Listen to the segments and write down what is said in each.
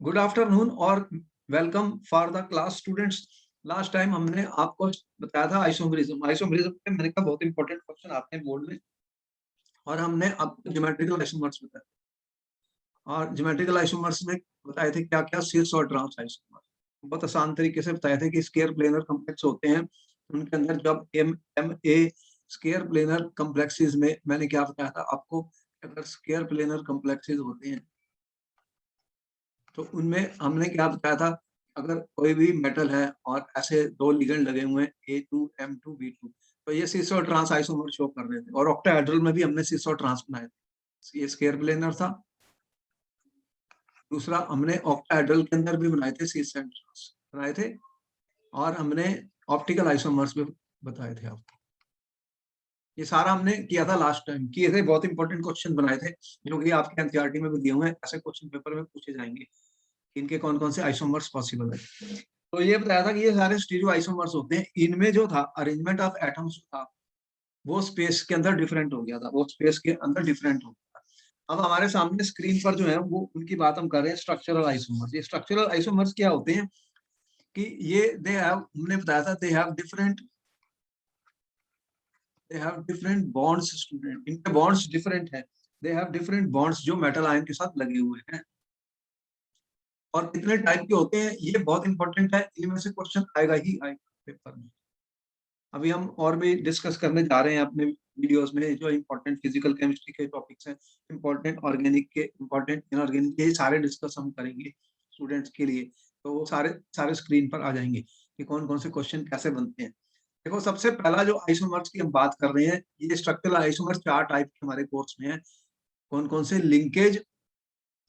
Good afternoon और welcome for the class students. Last time हमने आपको बताया था आइसोमेरिज्म। आइसोमेरिज्म में मैंने कहा बहुत इंपॉर्टेंट क्वेश्चन आते हैं बोर्ड में, और हमने आपको ज्योमेट्रिकल आइसोमर्स बताया। और ज्योमेट्रिकल आइसोमर्स में बताए थे क्या क्या, शीर्ष और ट्रांस आइसोमर्स। बहुत आसान तरीके से बताए थे कि स्केयर प्लेनर कॉम्प्लेक्स होते हैं, उनके अंदर जब M M A square planar complexes में मैंने क्या बताया था आपको, अगर स्केयर प्लेनर कॉम्प्लेक्सेस होते हैं तो उनमें हमने क्या बताया था, अगर कोई भी मेटल है और ऐसे दो लिगेंड लगे हुए हैं A2M2B2, तो ये सिस और ट्रांस आइसोमर शो कर रहे थे। और ऑक्टाहेड्रल में भी हमने सिस और ट्रांस बनाए थे। ये स्केयर प्लेनर था। दूसरा हमने ऑक्टाहेड्रल के अंदर भी बनाए थे, सिस एंड ट्रांस बनाए थे। और हमने ऑप्टिकल आइसोमर्स भी बताए थे आपको। ये सारा हमने किया था लास्ट टाइम, किए थे। बहुत इंपॉर्टेंट क्वेश्चन बनाए थे जो कि आपके एनसीईआरटी में भी दिए हुए हैं। ऐसे क्वेश्चन पेपर में पूछे जाएंगे, इनके कौन कौन से आइसोमर्स पॉसिबल है। तो ये बताया था कि ये सारे स्टीरियो आइसोमर्स होते हैं। इनमें जो था अरेंजमेंट ऑफ एटम्स था वो स्पेस के अंदर डिफरेंट हो गया था, वो स्पेस के अंदर डिफरेंट हो गया था। अब हमारे सामने स्क्रीन पर जो है वो उनकी बात हम कर रहे हैं, स्ट्रक्चरल आइसोमर्स। ये स्ट्रक्चरल आइसोमर्स क्या होते हैं कि ये दे हैव, हमने बताया था they have different bonds. Student, इनके बॉन्ड्स डिफरेंट है। दे हैव डिफरेंट बॉन्ड्स जो मेटल आयन के साथ लगे हुए हैं। और कितने टाइप के होते हैं ये बहुत इंपॉर्टेंट है, इनमें से क्वेश्चन आएगा ही आएगा पेपर में। अभी हम और भी डिस्कस करने जा रहे हैं अपने वीडियोस में, जो इंपॉर्टेंट फिजिकल केमिस्ट्री के टॉपिक्स हैं, इंपॉर्टेंट ऑर्गेनिक के, इंपॉर्टेंट इनऑर्गेनिक के, सारे डिस्कस हम करेंगे स्टूडेंट्स के लिए। तो वो सारे सारे स्क्रीन पर आ जाएंगे कि कौन कौन से क्वेश्चन कैसे बनते हैं। देखो, सबसे पहला जो आइसोमर्स की हम बात कर रहे हैं, ये स्ट्रक्चरल आइसोमर्स चार टाइप के हमारे कोर्स में है। कौन कौन से? Linkage,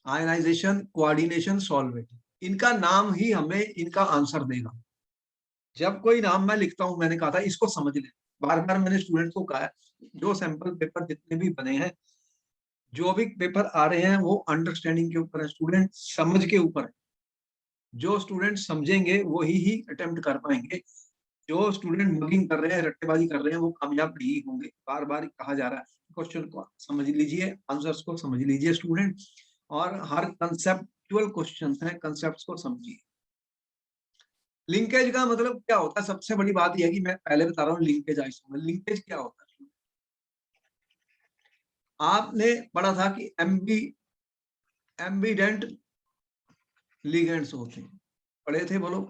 ionization, coordination, solvent. इनका नाम ही हमें इनका आंसर देगा। जब कोई नाम मैं लिखता हूं, मैंने कहा था इसको समझ ले। बार बार मैंने स्टूडेंट को कहा है, जो सैंपल पेपर जितने भी बने हैं, जो भी पेपर आ रहे हैं, वो अंडरस्टैंडिंग के ऊपर है, स्टूडेंट समझ के ऊपर है। जो स्टूडेंट समझेंगे वही ही अटेम्प्ट कर पाएंगे। जो स्टूडेंट मगिंग कर रहे हैं, रट्टेबाजी कर रहे हैं, वो कामयाब नहीं होंगे। बार बार कहा जा रहा है, क्वेश्चन को समझ लीजिए, आंसर्स को समझ लीजिए स्टूडेंट। और हर कंसेप्चुअल क्वेश्चन है, कंसेप्ट को समझिए। लिंकेज का मतलब क्या होता है? सबसे बड़ी बात यह है कि मैं पहले बता रहा हूँ लिंकेज आइसोमर। लिंकेज क्या होता है? आपने पढ़ा था कि एम्बीडेंट लिगेंड्स होते हैं, पढ़े थे, बोलो।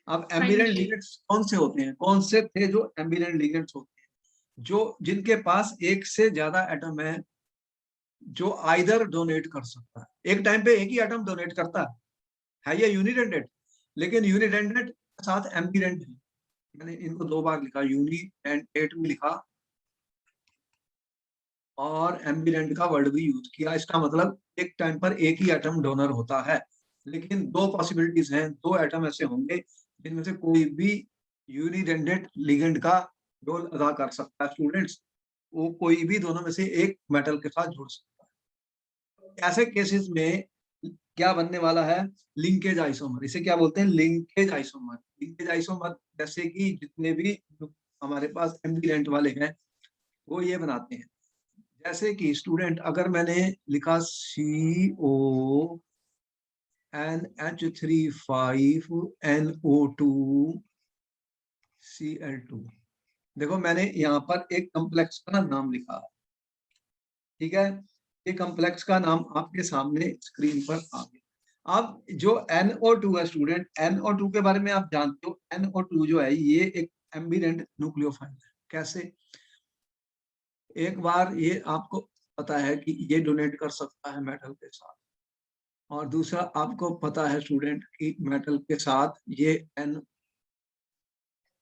अब हाँ एम्बीडेंट जी। लिगेंड्स कौन से होते हैं? कौन से थे जो एम्बीडेंट लिगेंड्स होते हैं? जो जिनके पास एक से ज्यादा एटम है, जो आइदर डोनेट कर सकता है। एक टाइम पे एक ही एटम डोनेट करता है ये यूनिडेंडेट, लेकिन यूनिडेंडेट के साथ एम्बीडेंट है। मैंने इनको दो बार लिखा, यूनिडेंडेट भी लिखा और एम्बिडेंट का वर्ड भी यूज किया। इसका मतलब एक टाइम पर एक ही एटम डोनर होता है, लेकिन दो पॉसिबिलिटीज हैं। दो एटम ऐसे होंगे जिनमें से कोई भी यूनिडेंडेट लिगेंड का रोल अदा कर सकता है स्टूडेंट्स। वो कोई भी दोनों में से एक मेटल के साथ जुड़ सकता है। ऐसे केसेस में क्या बनने वाला है? Linkage isomer. इसे क्या बोलते हैं? Linkage isomer. लिंकेज आइसोमर जैसे कि जितने भी हमारे पास एम्बिडेंट वाले हैं वो ये बनाते हैं। जैसे कि स्टूडेंट, अगर मैंने लिखा CONH3 5NO2Cl2, देखो मैंने यहाँ पर एक कॉम्प्लेक्स का नाम लिखा, ठीक है। ये कॉम्प्लेक्स का नाम आपके सामने स्क्रीन पर आ गया। अब जो NO2 है स्टूडेंट, NO2 के बारे में आप जानते हो। NO2 जो है ये एक एम्बिडेंट न्यूक्लियोफाइल है। कैसे? एक बार ये आपको पता है कि ये डोनेट कर सकता है मेटल के साथ, और दूसरा आपको पता है स्टूडेंट कि मेटल के साथ ये एन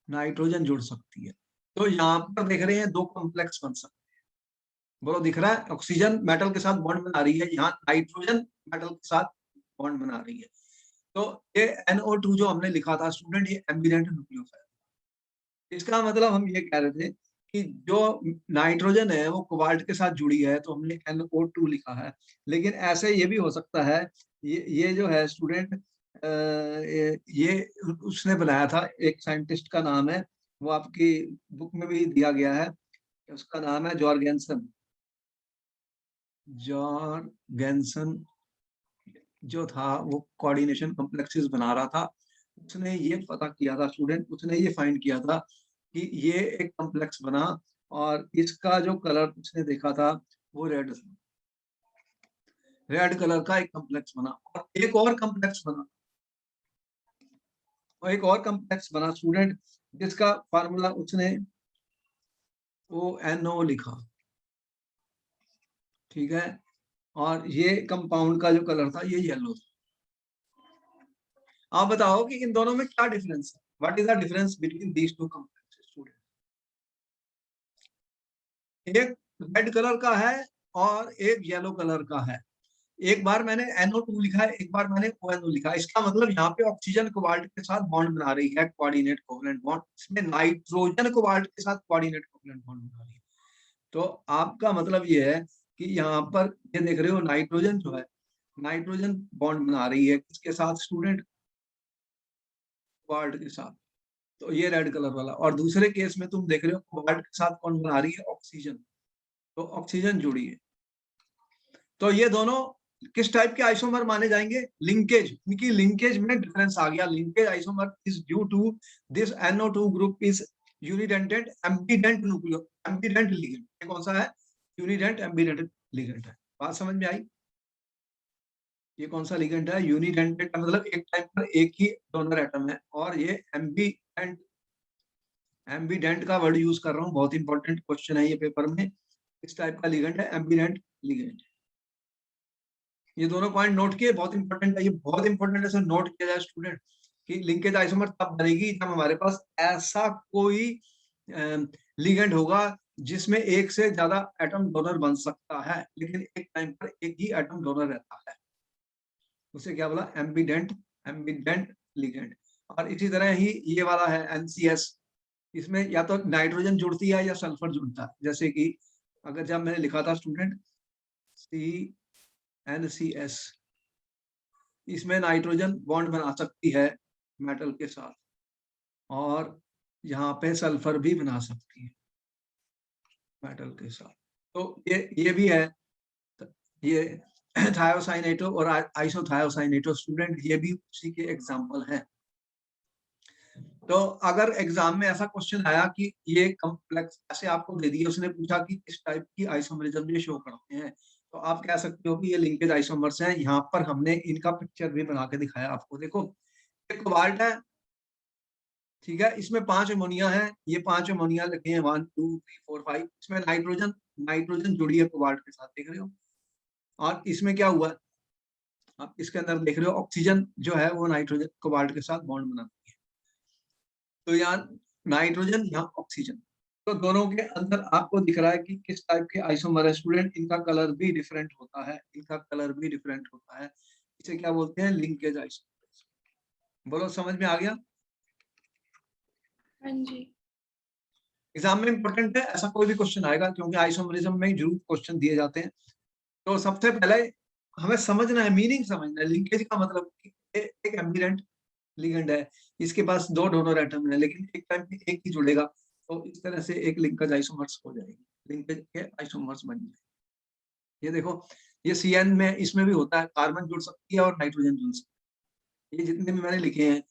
नाइट्रोजन जुड़ सकती है। तो यहाँ पर देख रहे हैं दो कॉम्प्लेक्स बन सकते हैं। बोलो, दिख रहा है? ऑक्सीजन मेटल के साथ बॉन्ड बना रही है, यहाँ नाइट्रोजन मेटल के साथ बॉन्ड बना रही है। तो ये NO2 जो हमने लिखा था स्टूडेंट, ये एम्बिडेंट न्यूक्लियोफाइल। इसका मतलब हम ये कह रहे थे कि जो नाइट्रोजन है वो कोबाल्ट के साथ जुड़ी है, तो हमने NO2 लिखा है। लेकिन ऐसे ये भी हो सकता है, ये जो है स्टूडेंट, ये उसने बनाया था, एक साइंटिस्ट का नाम है, वो आपकी बुक में भी दिया गया है। उसका नाम है जॉर्गेनसन। जॉर्गेनसन जो था वो कोऑर्डिनेशन कॉम्प्लेक्सेस बना रहा था, उसने ये पता किया था स्टूडेंट, उसने ये फाइंड किया था कि ये एक कॉम्प्लेक्स बना और इसका जो कलर उसने देखा था वो रेड था, रेड कलर का एक कॉम्प्लेक्स बना। और एक और कॉम्प्लेक्स बना, और एक और कॉम्प्लेक्स बना स्टूडेंट, जिसका फार्मूला उसने ONO लिखा, ठीक है। और ये कंपाउंड का जो कलर था ये येलो था। आप बताओ कि इन दोनों में क्या डिफरेंस है, what is the difference between these two complexes student. एक रेड कलर का है और एक येलो कलर का है। एक बार मैंने NO2 लिखा है, एक बार मैंने ONO लिखा है। इसका मतलब यहाँ पे ऑक्सीजन कोबाल्ट के साथ बॉन्ड बना रही है, कोऑर्डिनेट कोवलेंट बॉन्ड। इसमें नाइट्रोजन कोबाल्ट के साथ कोऑर्डिनेट कोवलेंट बॉन्ड बना रही है। तो आपका मतलब ये है कि यहाँ पर ये देख रहे हो नाइट्रोजन जो है, नाइट्रोजन बॉन्ड बना रही है किसके साथ स्टूडेंट, कोबाल्ट के साथ। तो ये रेड कलर वाला। और दूसरे केस में तुम देख रहे हो कोबाल्ट के साथ कौन बना रही है, ऑक्सीजन। तो ऑक्सीजन जुड़ी है। तो ये दोनों किस टाइप के आइसोमर माने जाएंगे, लिंकेज। इनकी लिंकेज में डिफरेंस आ गया। Linkage isomer is due to this NO2 group is unidentate ambidentate nucleo ambidentate ligand. ये कौन सा है, यूनिडेंट एम्बीडेंट लिगेंड है। बात समझ में आई। ये कौन सा लिगेंड है, यूनिडेंटेड का मतलब एक टाइम पर एक ही डोनर एटम है। और ये एम्बीडेंट, एम्बीडेंट का वर्ड यूज कर रहा हूँ, बहुत इंपॉर्टेंट क्वेश्चन है ये पेपर में। इस टाइप का लिगेंड है एम्बीडेंट लिगेंड। ये दोनों पॉइंट नोट किए, बहुत इंपॉर्टेंट है, ये बहुत इंपॉर्टेंट है, सर नोट किया जाए स्टूडेंट। कि लिंकेज आइसोमर तब बनेगी जब हमारे पास ऐसा कोई लिगेंड होगा जिसमें एक से ज्यादा एटम डोनर बन सकता है, लेकिन एक टाइम पर एक ही एटम डोनर रहता है। उसे क्या बोला, एम्बीडेंट, एम्बीडेंट लिगेंड। और इसी तरह ही ये वाला है NCS। इसमें या तो नाइट्रोजन जुड़ती है या सल्फर जुड़ता है। जैसे कि अगर जब मैंने लिखा था स्टूडेंट CNCS, इसमें नाइट्रोजन बॉन्ड बना सकती है मेटल के साथ, और यहाँ पे सल्फर भी बना सकती है मेटल के साथ। तो ये भी है, ये थायोसाइनेटो और आइसोथायोसाइनेटो स्टूडेंट, ये भी उसी के एग्जांपल हैं। तो अगर एग्जाम में ऐसा क्वेश्चन आया कि ये कॉम्प्लेक्स ऐसे आपको दे दिया, उसने पूछा कि किस टाइप की आइसोमरिज्म ये शो करते हैं, तो आप कह सकते हो कि ये लिंकेज आइसोमर्स हैं। यहाँ पर हमने इनका पिक्चर भी बना के दिखाया आपको। देखो एक कोबाल्ट है, ठीक है, इसमें 5 अमोनिया है, ये 5 अमोनिया लिखे हैं 1 2 3 4 5। इसमें नाइट्रोजन, नाइट्रोजन जुड़ी है कोबाल्ट के साथ, देख रहे हो। और इसमें क्या हुआ, आप इसके अंदर देख रहे हो ऑक्सीजन जो है वो नाइट्रोजन कोबाल्ट के साथ बॉन्ड बनाती है। तो यहाँ नाइट्रोजन, यहाँ ऑक्सीजन। तो दोनों के अंदर आपको दिख रहा है कि किस टाइप के आइसोमर है स्टूडेंट। इनका कलर भी डिफरेंट होता है, इनका कलर भी डिफरेंट होता है। इसे क्या बोलते हैं, लिंकेज आइसोमर। बोलो समझ में आ गया। हाँ जी। एग्जाम में इंपॉर्टेंट है, ऐसा कोई भी क्वेश्चन आएगा, क्योंकि आइसोमरिज्म में जरूर क्वेश्चन दिए जाते हैं। तो सबसे पहले हमें समझना है, मीनिंग समझना है। लिंकेज का मतलब एक एम्बिडेंट लिगेंड है, इसके पास 2 डोनर एटम है, लेकिन एक टाइम पे एक ही जुड़ेगा, तो इस तरह से एक लिंकेज आइसोमर्स हो जाएगी, लिंकेज के आइसोमर्स बन जाएंगे। ये देखो, ये CN में इसमें भी होता है, कार्बन जुड़ सकती है और नाइट्रोजन जुड़ सकती है। ये जितने भी मैंने लिखे हैं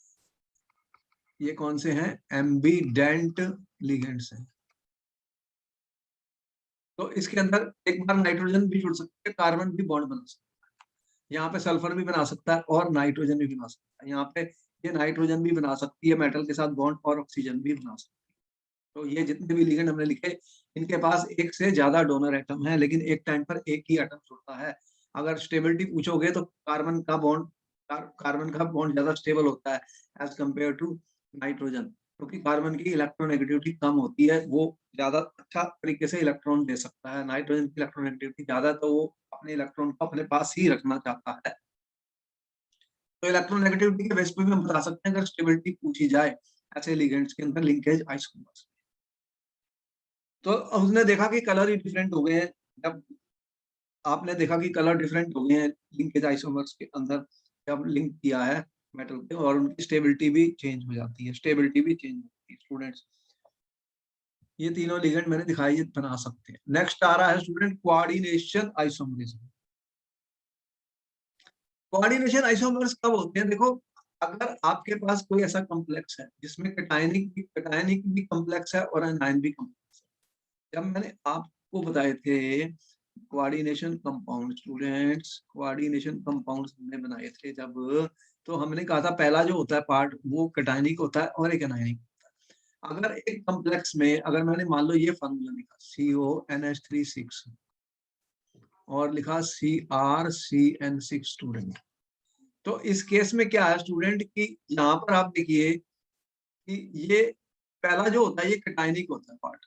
ये कौन से हैं, एम्बिडेंट लिगेंड्स हैं। तो इसके अंदर एक बार नाइट्रोजन भी जुड़ सकती है, कार्बन भी बॉन्ड बना सकता है, यहाँ पे सल्फर भी बना सकता है और नाइट्रोजन भी बना सकता है। यहाँ पे ये नाइट्रोजन भी बना सकती है मेटल के साथ बॉन्ड, और ऑक्सीजन भी बना सकती है। तो ये जितने भी लिगेंड हमने लिखे, इनके पास एक से ज्यादा डोनर एटम है, लेकिन एक टाइम पर एक ही एटम जुड़ता है। अगर स्टेबिलिटी पूछोगे तो कार्बन का बॉन्ड ज्यादा स्टेबल होता है एज कंपेयर टू नाइट्रोजन, क्योंकि कार्बन की इलेक्ट्रोनेगेटिविटी कम होती है, वो ज्यादा अच्छा तरीके से इलेक्ट्रॉन दे सकता है। नाइट्रोजन की इलेक्ट्रोनेगेटिविटी ज्यादा, तो वो अपने इलेक्ट्रॉन को अपने पास ही रखना चाहता है। तो इलेक्ट्रोनेगेटिविटी के बेस पे भी हम बता सकते हैं अगर स्टेबिलिटी पूछी जाए ऐसे लिगेंड्स के अंदर, लिंकेज आइसोमर्स। तो उसने देखा कि कलर ही डिफरेंट हो गए हैं। जब आपने देखा कि कलर डिफरेंट हो गए हैं लिंकेज आइसोमर्स के अंदर, जब लिंक किया है मेटल पे, और उनकी स्टेबिलिटी भी चेंज हो जाती है, स्टेबिलिटी भी चेंज होती है स्टूडेंट्स। ये तीनों लिगेंड मैंने दिखाई, ये बना सकते हैं। नेक्स्ट आ रहा है student coordination isomerism. Coordination isomers कब होते हैं? देखो, अगर आपके पास कोई ऐसा कॉम्प्लेक्स है जिसमें कैटायनिक भी कॉम्प्लेक्स है और एनायन भी कॉम्प्लेक्स है। जब मैंने आपको बताए थे coordination compound, students coordination compounds हमने बनाए थे जब, तो हमने कहा था पहला जो होता है पार्ट वो कैटायनिक होता है और एक एनायनिक होता है। अगर एक कॉम्प्लेक्स में अगर मैंने मान लो ये फार्मूला लिखा CONH3 और लिखा CrCN6 स्टूडेंट, तो इस केस में क्या है स्टूडेंट कि यहाँ पर आप देखिए कि ये पहला जो होता है ये कैटायनिक होता है पार्ट,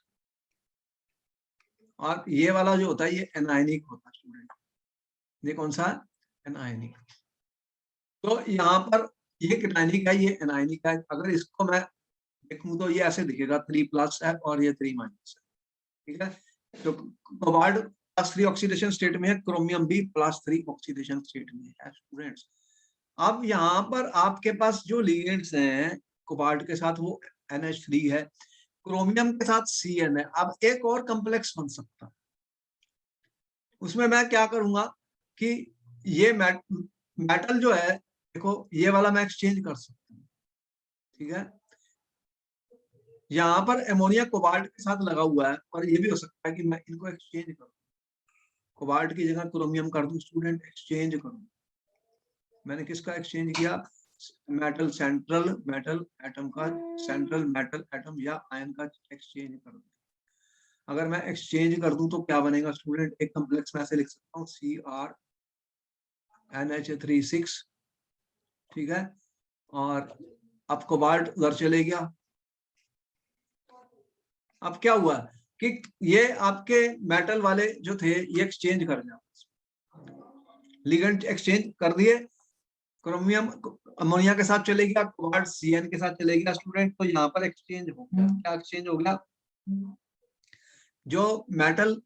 और ये वाला जो होता है ये एनायनिक होता है स्टूडेंट। ये कौन सा है? एनायनिक। तो यहाँ पर ये कैटायनिक है, ये एनायनिक है। अगर इसको मैं देखूं तो ये ऐसे दिखेगा 3+ है और ये 3- है, ठीक है। तो कोबाल्ट +3 ऑक्सीडेशन स्टेट में है, क्रोमियम भी +3 ऑक्सीडेशन स्टेट में है स्टूडेंट्स। अब यहाँ पर आपके पास जो लिगेंड्स हैं कोबाल्ट के साथ वो NH3 है, क्रोमियम के साथ CN है। अब एक और कॉम्प्लेक्स बन सकता है, उसमें मैं क्या करूंगा कि ये मेटल जो है, देखो ये वाला मैं एक्सचेंज कर सकता हूँ, ठीक है। यहाँ पर एमोनिया कोबाल्ट के साथ लगा हुआ है, और ये भी हो सकता है कि मैं इनको एक्सचेंज करूँ, कोबाल्ट की जगह क्रोमियम कर दूं स्टूडेंट, एक्सचेंज करूं। मैंने किसका एक्सचेंज किया? मेटल एटम का, सेंट्रल मेटल एटम या आयन का एक्सचेंज कर दूं। अगर मैं एक्सचेंज कर दूं तो क्या बनेगा स्टूडेंट? एक कॉम्प्लेक्स में ऐसे लिख सकता हूँ CrNH3 ठीक है। और अब कोबाल्ट उधर चले गया। अब क्या हुआ कि ये आपके मेटल वाले जो थे ये एक्सचेंज कर गया, लिगेंड एक्सचेंज कर दिए, क्रोमियम अमोनिया के साथ चले गया, कोबाल्ट CN के साथ चले गया स्टूडेंट। तो यहाँ पर एक्सचेंज हो गया। क्या एक्सचेंज हो गया? जो मेटल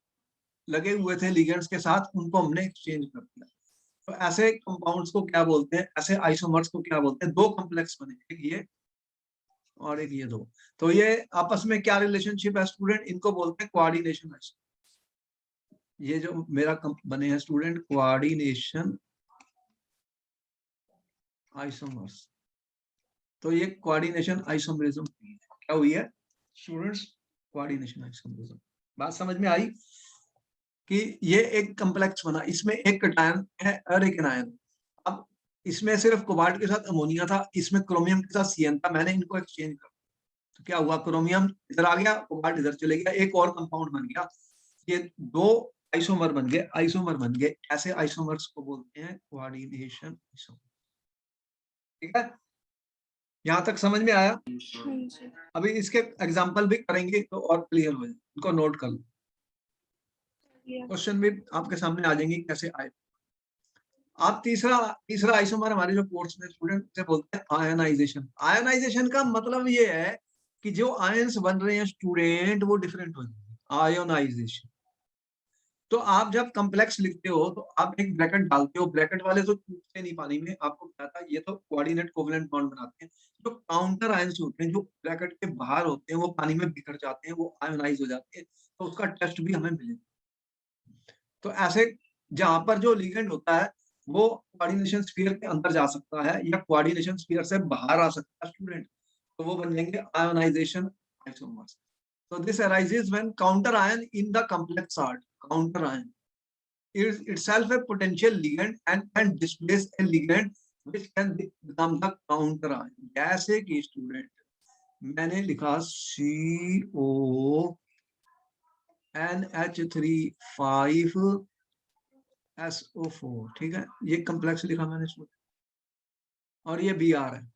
लगे हुए थे लिगेंड्स के साथ उनको हमने एक्सचेंज कर दिया। तो ऐसे कंपाउंड्स को क्या बोलते हैं? ऐसे आइसोमर्स को क्या बोलते हैं? दो कॉम्प्लेक्स बने, एक ये और एक ये दो। तो ये आपस में क्या रिलेशनशिप है स्टूडेंट? इनको बोलते हैं कोऑर्डिनेशन आइसोमर्स। ये जो मेरा बने हैं स्टूडेंट कोऑर्डिनेशन आइसोमर्स, तो ये कोऑर्डिनेशन आइसोमरिज्म क्या हुई है स्टूडेंट्स? Coordination isomerism. बात समझ में आई कि ये एक कॉम्प्लेक्स बना, इसमें एक कैटायन है और एक एनायन। अब इसमें सिर्फ कोबाल्ट के साथ अमोनिया था, इसमें क्रोमियम के साथ CN था, मैंने इनको एक्सचेंज कर, तो क्या हुआ? क्रोमियम इधर आ गया, कोबाल्ट इधर चले गया, एक और कंपाउंड बन गया। ये दो आइसोमर बन गए। ऐसे आइसोमर्स को बोलते हैं कोऑर्डिनेशन आइसोमर, ठीक है। यहाँ तक समझ में आया? अभी इसके एग्जाम्पल भी करेंगे तो और क्लियर हो जाए, इनको नोट कर लो, क्वेश्चन भी आपके सामने आ जाएंगे कैसे आए। आप तीसरा आइसोमर हमारे जो कोर्स में स्टूडेंट से बोलते हैं आयनाइजेशन। आयनाइजेशन का मतलब ये है कि जो आयंस बन रहे हैं स्टूडेंट वो डिफरेंट हो जाएंगे, आयोनाइजेशन। तो आप जब कॉम्प्लेक्स लिखते हो तो आप एक ब्रैकेट डालते हो, ब्रैकेट वाले तो टूटते नहीं पानी में, आपको पता है ये तो कोऑर्डिनेट कोवेलेंट बॉन्ड बनाते हैं। जो काउंटर आयंस होते हैं जो ब्रैकेट के बाहर होते हैं वो पानी में बिखर जाते हैं, वो आयोनाइज हो जाते हैं, तो उसका टेस्ट भी हमें मिलेगा। तो ऐसे जहां पर जो लिगेंड होता है वो कोऑर्डिनेशन स्फीयर के अंदर जा सकता है या कोऑर्डिनेशन स्फीयर से बाहर आ सकता है स्टूडेंट, तो वो बन जाएंगे ionization isomers. So this arises when counter ion in the complex art. Counter ion is itself a potential ligand and can displace a ligand which can become the counter ion. जैसे कि student मैंने लिखा CONH3 5SO4, ठीक है, ये complex लिखा मैंने student, और ये Br है।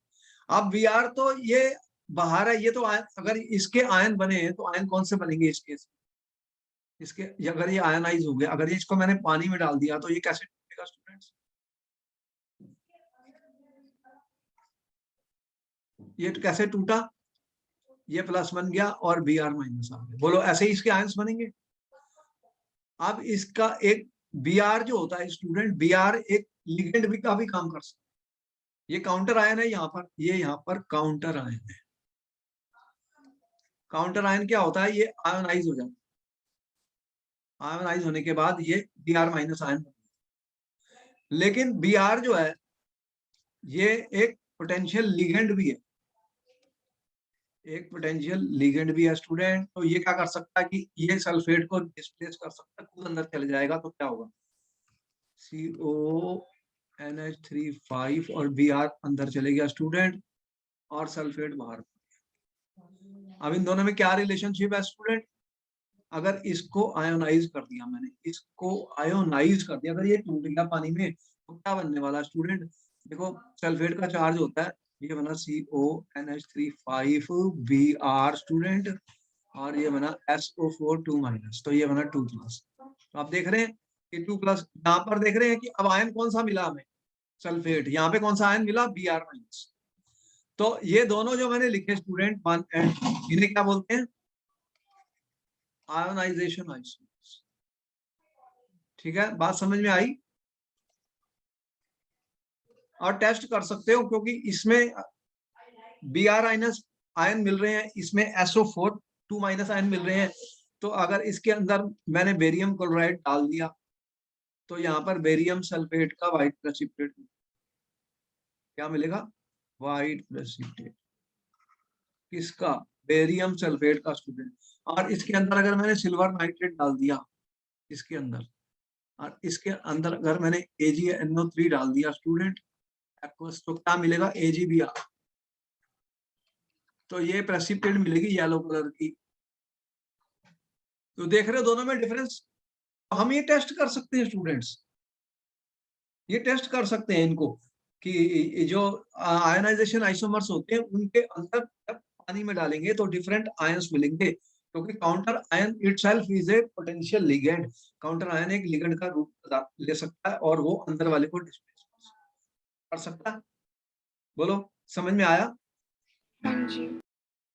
अब Br तो ये बाहर है, ये तो आयन, अगर इसके आयन बने हैं तो आयन कौन से बनेंगे इस केस में? इसके अगर ये आयनाइज हो गया, अगर ये इसको मैंने पानी में डाल दिया तो ये कैसे टूटेगा स्टूडेंट्स? ये तो कैसे टूटा? ये प्लस बन गया और Br- आ गया। बोलो ऐसे ही इसके आयंस बनेंगे। अब इसका एक Br जो होता है स्टूडेंट, Br एक लिगेंड भी का भी काम कर सकता है। ये काउंटर आयन है यहाँ पर, ये यहाँ पर काउंटर आयन है। काउंटर आयन क्या होता है? ये आयोनाइज हो जाता है, आयोनाइज होने के बाद ये Br- आयन, लेकिन Br जो है ये एक पोटेंशियल लिगेंड भी है, एक पोटेंशियल लिगेंड भी है स्टूडेंट। तो ये क्या कर सकता है कि ये सल्फेट को डिस्प्लेस कर सकता है, खुद अंदर चले जाएगा। तो क्या होगा, CONH3 5 और Br अंदर चले गया स्टूडेंट, और सल्फेट बाहर। अब इन दोनों में क्या रिलेशनशिप है स्टूडेंट, अगर इसको आयोनाइज कर दिया मैंने, इसको आयोनाइज कर दिया, अगर ये टूट गया पानी में, तो क्या बनने वाला स्टूडेंट, देखो सल्फेट का चार्ज होता है, ये बना CONH3 5Br स्टूडेंट, और ये बना SO4 2-, तो ये बना 2+। तो आप देख रहे हैं कि 2+, यहाँ पर देख रहे हैं कि अब आयन कौन सा मिला हमें, सल्फेट। यहाँ पे कौन सा आयन मिला, Br-। तो ये दोनों जो मैंने लिखे स्टूडेंट 1 एंड, इन्हें क्या बोलते हैं, आयोनाइजेशन आइसोमर्स। ठीक है, बात समझ में आई। और टेस्ट कर सकते हो, क्योंकि इसमें Br- आयन मिल रहे हैं, इसमें SO4 2- आयन मिल रहे हैं। तो अगर इसके अंदर मैंने बेरियम क्लोराइड डाल दिया, तो यहाँ पर बेरियम सल्फेट का व्हाइट प्रेसिपिटेट क्या मिलेगा, व्हाइट प्रेसिपिटेट किसका, बेरियम सल्फेट का स्टूडेंट। और इसके अंदर अगर मैंने सिल्वर नाइट्रेट डाल दिया इसके अंदर, और इसके अंदर अगर मैंने AgNO3 डाल दिया स्टूडेंट, तो क्या मिलेगा, AgBr। तो ये प्रेसिपिटेट मिलेगी येलो कलर की। तो देख रहे हो दोनों में डिफरेंस। हम ये टेस्ट कर सकते हैं स्टूडेंट्स, ये टेस्ट कर सकते हैं इनको, कि जो आयनाइजेशन आइसोमर्स होते हैं उनके अंदर जब पानी में डालेंगे तो डिफरेंट आयंस मिलेंगे, क्योंकि counter ion itself is a potential ligand. Counter ion एक लिगेंड का रूप ले सकता है, और वो अंदर वाले को डिस्प्लेस कर सकता है। बोलो, समझ में आया। हाँ जी।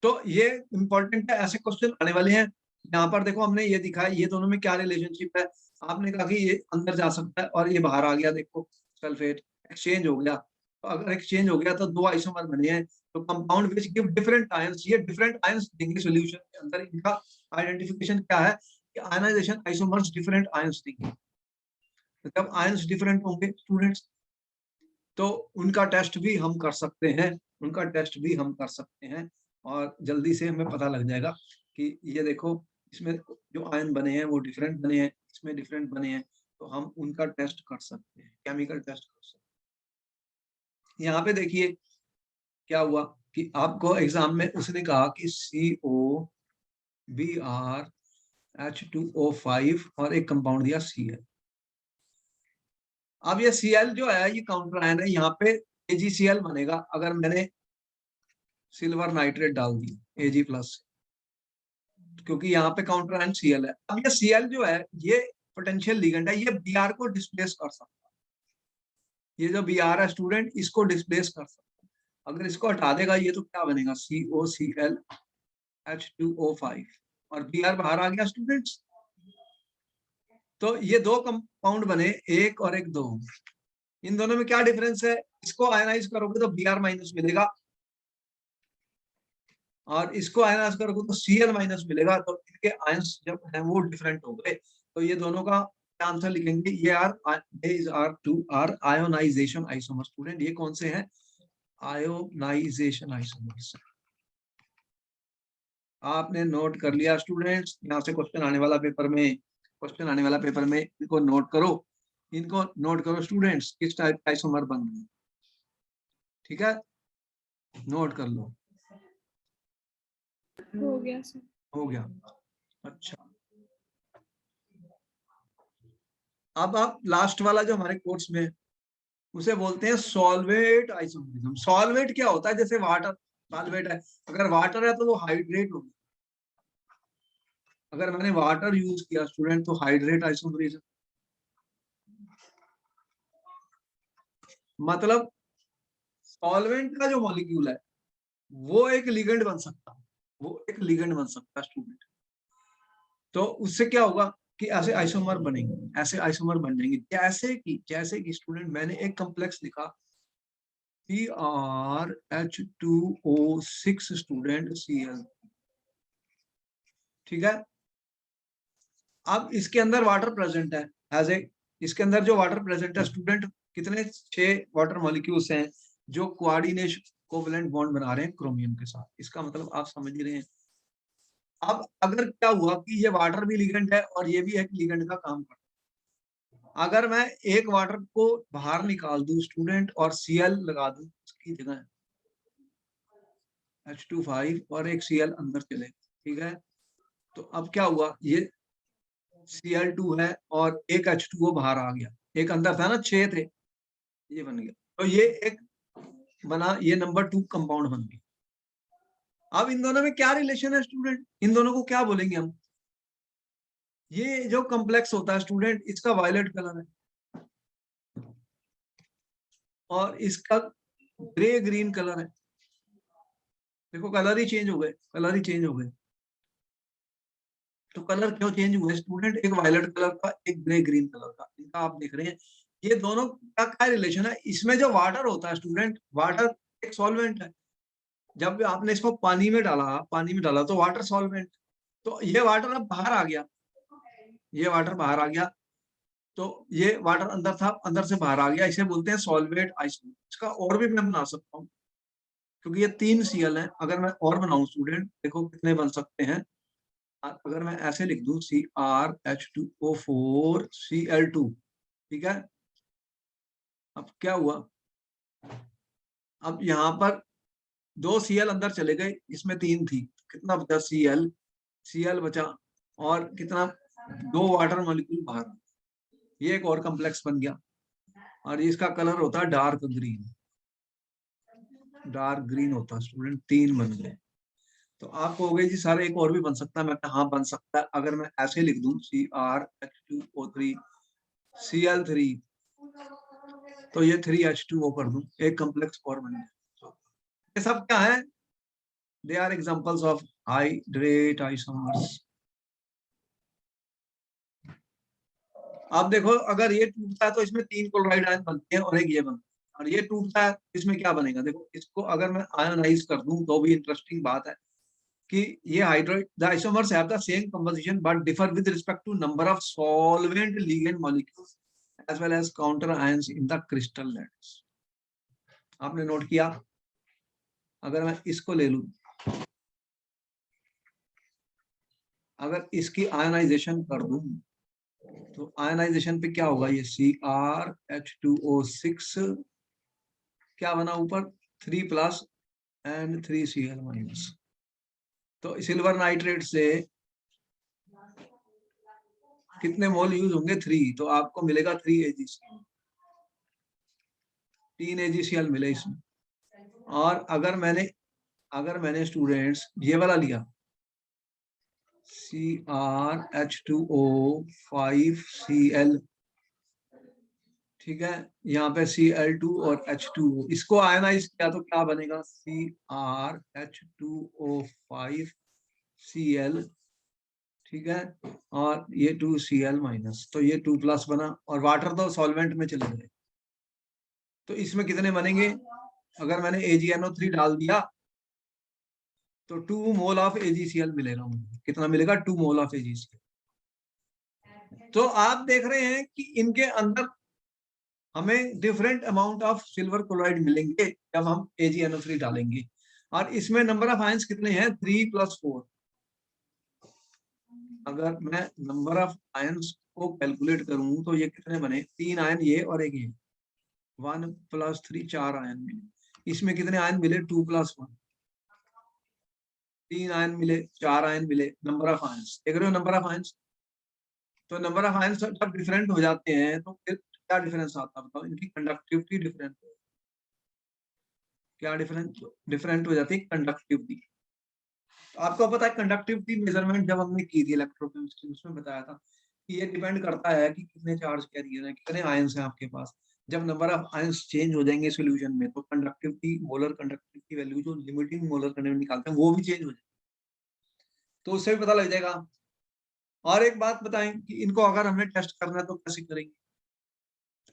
तो ये इंपॉर्टेंट है, ऐसे क्वेश्चन आने वाले हैं। यहाँ पर देखो हमने ये दिखाया, ये दोनों में क्या रिलेशनशिप है। आपने कहा कि ये अंदर जा सकता है और ये बाहर आ गया, देखो सल्फेट एक्सचेंज हो गया। तो अगर एक्सचेंज हो गया तो दो आइसोमर बने हैं, तो compound which give different ions, ये डिफरेंट आयंस देंगे सॉल्यूशन के अंदर। इनका आइडेंटिफिकेशन क्या है कि आयनाइजेशन आइसोमर्स डिफरेंट आयंस देंगे। तो जब आयंस डिफरेंट होंगे स्टूडेंट्स, तो उनका टेस्ट भी हम कर सकते हैं, उनका टेस्ट भी हम कर सकते हैं। और जल्दी से हमें पता लग जाएगा कि ये देखो इसमें जो आयन बने हैं वो डिफरेंट बने हैं, इसमें डिफरेंट बने हैं, तो हम उनका टेस्ट कर सकते हैं, केमिकल टेस्ट कर सकते हैं। यहाँ पे देखिए क्या हुआ कि आपको एग्जाम में उसने कहा कि COBrH2O5 और एक कंपाउंड दिया Cl। अब ये Cl जो है ये काउंटर आयन है, यहाँ पे AgCl बनेगा अगर मैंने सिल्वर नाइट्रेट डाल दी Ag+, क्योंकि यहाँ पे काउंटर आयन Cl है। अब ये Cl जो है ये पोटेंशियल लिगेंड है, ये Br को डिस्प्लेस कर सकता है। ये जो Br है स्टूडेंट, इसको डिस्प्लेस कर सकता है। अगर इसको हटा देगा ये, तो क्या बनेगा, COClH2O5, और Br बाहर आ गया स्टूडेंट्स। तो ये दो कंपाउंड बने, एक और एक 2। इन दोनों में क्या डिफरेंस है, इसको आयनाइज करोगे तो Br- मिलेगा, और इसको आयनाइज करोगे तो Cl- मिलेगा। तो इनके आयंस जब हैं वो डिफरेंट हो गए। तो ये दोनों का आंसर लिखेंगे, ये are two are ionization isomer student. ये कौन से हैं, आयोनाइजेशन आइसोमर्स। आपने नोट कर लिया स्टूडेंट्स, यहाँ से क्वेश्चन आने वाला पेपर में, क्वेश्चन आने वाला पेपर में, इनको नोट करो, इनको नोट करो स्टूडेंट्स, किस टाइप का आइसोमर बन रहे हैं। ठीक है, नोट कर लो। हो गया सर। हो गया, अच्छा। अब आप लास्ट वाला जो हमारे कोर्स में, उसे बोलते हैं सॉल्वेट आइसोमरिज्म। सॉल्वेट क्या होता है, जैसे वाटर सॉल्वेट है, अगर वाटर है तो वो हाइड्रेट होगा। अगर मैंने वाटर यूज किया स्टूडेंट तो हाइड्रेट आइसोमरिज्म। मतलब सॉल्वेंट का जो मॉलिक्यूल है वो एक लिगेंड बन सकता है, वो एक लिगेंड बन सकता है स्टूडेंट। तो उससे क्या होगा कि ऐसे आइसोमर बनेंगे, ऐसे आइसोमर बन जाएंगे। जैसे कि स्टूडेंट मैंने एक कॉम्प्लेक्स लिखा CrH2O6 स्टूडेंट Cl। ठीक है, अब इसके अंदर वाटर प्रेजेंट है, एज ए, इसके अंदर जो वाटर प्रेजेंट है स्टूडेंट कितने 6 वाटर मॉलिक्यूल्स हैं जो कोऑर्डिनेशन कोवलेंट बॉन्ड बना रहे हैं क्रोमियम के साथ। इसका मतलब आप समझ ही रहे हैं। अब अगर क्या हुआ कि ये वाटर भी लिगेंड है और ये भी एक लिगेंड का काम करता है, अगर मैं एक वाटर को बाहर निकाल दूं स्टूडेंट और Cl लगा दूं उसकी जगह H2 और एक Cl अंदर चले, ठीक है, तो अब क्या हुआ, ये Cl2 है और एक H2O बाहर आ गया, एक अंदर था ना, 6 थे, ये बन गया, तो ये एक बना, ये नंबर 2 कंपाउंड बन गया। अब इन दोनों में क्या रिलेशन है स्टूडेंट, इन दोनों को क्या बोलेंगे हम? ये जो कॉम्प्लेक्स होता है स्टूडेंट, इसका वायलेट कलर है और इसका ग्रे ग्रीन कलर है। देखो कलर ही चेंज हो गए, कलर ही चेंज हो गए। तो कलर क्यों चेंज हुए स्टूडेंट? एक वायलेट कलर का, एक ग्रे ग्रीन कलर का, इनका आप देख रहे हैं ये दोनों का क्या रिलेशन है। इसमें जो वाटर होता है स्टूडेंट, वाटर एक सॉल्वेंट है। जब भी आपने इसको पानी में डाला तो वाटर सॉल्वेंट, तो ये वाटर अब बाहर आ गया, ये वाटर बाहर आ गया, तो ये वाटर अंदर था, अंदर से बाहर आ गया, इसे बोलते हैं सॉल्वेट आइसोमर। इसका और भी मैं बना सकता हूँ क्योंकि ये 3 Cl है। अगर मैं और बनाऊं स्टूडेंट, देखो कितने बन सकते हैं। अगर मैं ऐसे लिख दूं CrH2O4Cl2, ठीक है, अब क्या हुआ, अब यहाँ पर 2 Cl अंदर चले गए, इसमें 3 थी, कितना बचा? Cl बचा, और कितना? 2 वाटर मॉलिक्यूल बाहर, ये एक और कॉम्प्लेक्स बन गया और इसका कलर होता है डार्क ग्रीन, डार्क ग्रीन होता है स्टूडेंट। 3 बन गए। तो आप कहोगे जी सारे एक और भी बन सकता है, मैं हाँ बन सकता है। अगर मैं ऐसे लिख दूं CrH2O3Cl3, तो ये 3H2O कर दूं, एक कॉम्प्लेक्स और बन गया। ये सब क्या है? They are examples of hydrate isomers. आप देखो अगर ये टूटता है तो इसमें 3 क्लोराइड आयन बनते हैं और एक ये बनता है, और ये टूटता है इसमें क्या बनेगा? देखो इसको अगर मैं आयोनाइज कर दूं तो भी इंटरेस्टिंग बात है कि ये hydrate the isomers have the same composition but differ with respect to number of solvent ligand molecules as well as counter ions in the crystal layers. आपने नोट किया? अगर मैं इसको ले लूं, अगर इसकी आयनाइजेशन कर दूं तो आयनाइजेशन पे क्या होगा? ये CrH2O6 क्या बना ऊपर? 3+ एंड 3Cl-। तो सिल्वर नाइट्रेट से कितने मोल यूज होंगे? 3, तो आपको मिलेगा 3 AgCl, 3 AgCl मिले इसमें। और अगर मैंने स्टूडेंट्स ये वाला लिया CrH2O5Cl, ठीक है, यहाँ पे Cl2 और H2O, इसको आयनाइज किया तो क्या बनेगा? CrH2O5Cl, ठीक है, और ये 2Cl-, तो ये 2+ बना, और वाटर तो सॉल्वेंट में चले गए। तो इसमें कितने बनेंगे? अगर मैंने AgNO3 डाल दिया तो 2 मोल ऑफ AgCl मिलेगा मुझे। कितना मिलेगा? 2 मोल ऑफ AgCl। तो आप देख रहे हैं कि इनके अंदर हमें different amount of silver chloride मिलेंगे जब हम AgNO3 डालेंगे। और इसमें नंबर ऑफ आयंस कितने हैं? 3+4। अगर मैं नंबर ऑफ आयंस को कैलकुलेट करूं तो ये कितने बने? 3 आयन ये और एक ये, 1+3, 4 आयन मिले। इसमें कितने आयन मिले? 2+1, 3 आयन मिले, 4 आयन मिले। नंबर ऑफ आयंस देख रहे हो? नंबर ऑफ आयंस, तो नंबर ऑफ आयंस जब डिफरेंट हो जाते हैं तो फिर क्या डिफरेंस आता है? बताओ, इनकी कंडक्टिविटी डिफरेंट, क्या डिफरेंट हो जाती है कंडक्टिविटी। आपको पता है कंडक्टिविटी मेजरमेंट जब हमने की थी इलेक्ट्रोकेमिस्ट्री, उसमें बताया था कि ये डिपेंड करता है कि कितने चार्ज कैरियर है, कितने आयंस हैं आपके पास। जब नंबर ऑफ आयंस चेंज हो जाएंगे सॉल्यूशन में तो कंडक्टिविटी, मोलर कंडक्टिविटी वैल्यू जो लिमिटिंग मोलर कंडक्टिविटी निकालते हैं वो भी चेंज हो जाएगी, तो उससे भी पता लग जाएगा। और एक बात बताएं कि इनको अगर हमें टेस्ट करना है तो कैसे करेंगे?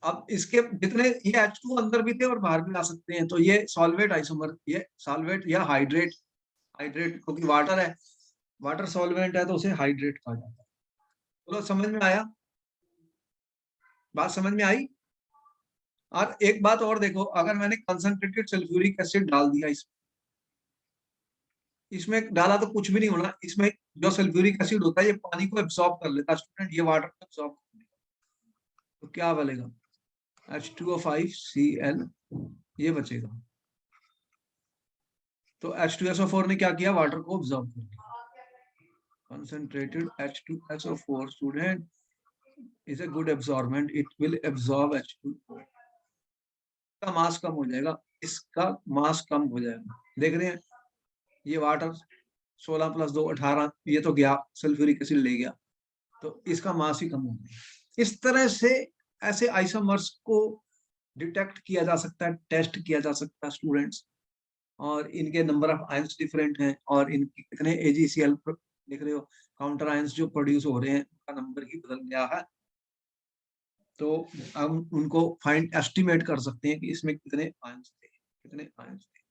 अब इसके जितने ये H2 अंदर भी थे और बाहर भी आ सकते हैं, तो ये सॉल्वेट आइसोमर, ये सॉल्वेट या हाइड्रेट, क्योंकि वाटर है, वाटर सॉल्वेंट है तो उसे हाइड्रेट कहा जाता है। चलो समझ में आया? बात समझ में आई? और एक बात और देखो, अगर मैंने कंसंट्रेटेड सल्फ्यूरिक एसिड डाल दिया इसमें डाला तो कुछ भी नहीं होना। इसमें जो सल्फ्यूरिक एसिड होता है ये पानी को एब्सॉर्ब कर लेता है स्टूडेंट, ये वाटर को एब्सॉर्ब कर लेता है। तो क्या बनेगा, H2O5Cl ये बचेगा। तो H2SO4 ने क्या किया, वाटर को एब्सॉर्ब कर लिया। Concentrated H2SO4 student is a good absorbent, it will absorb H2O। इसका मास कम हो जाएगा, इसका मास कम हो जाएगा। देख रहे हैं, ये वाटर 16 + 2 18, ये तो गया, सल्फ्यूरिक एसिड ले गया, तो इसका मास ही कम हो गया। इस तरह से ऐसे आइसोमर्स को डिटेक्ट किया जा सकता है, टेस्ट किया जा सकता है स्टूडेंट्स। और इनके नंबर ऑफ आयंस डिफरेंट हैं, और इनके कितने AgCl देख रहे हो, काउंटर आयंस जो प्रोड्यूस हो रहे हैं उनका नंबर ही बदल गया है। तो हम उनको फाइंड एस्टिमेट कर सकते हैं कि इसमें कितने आयंस थे, कितने आयंस थे।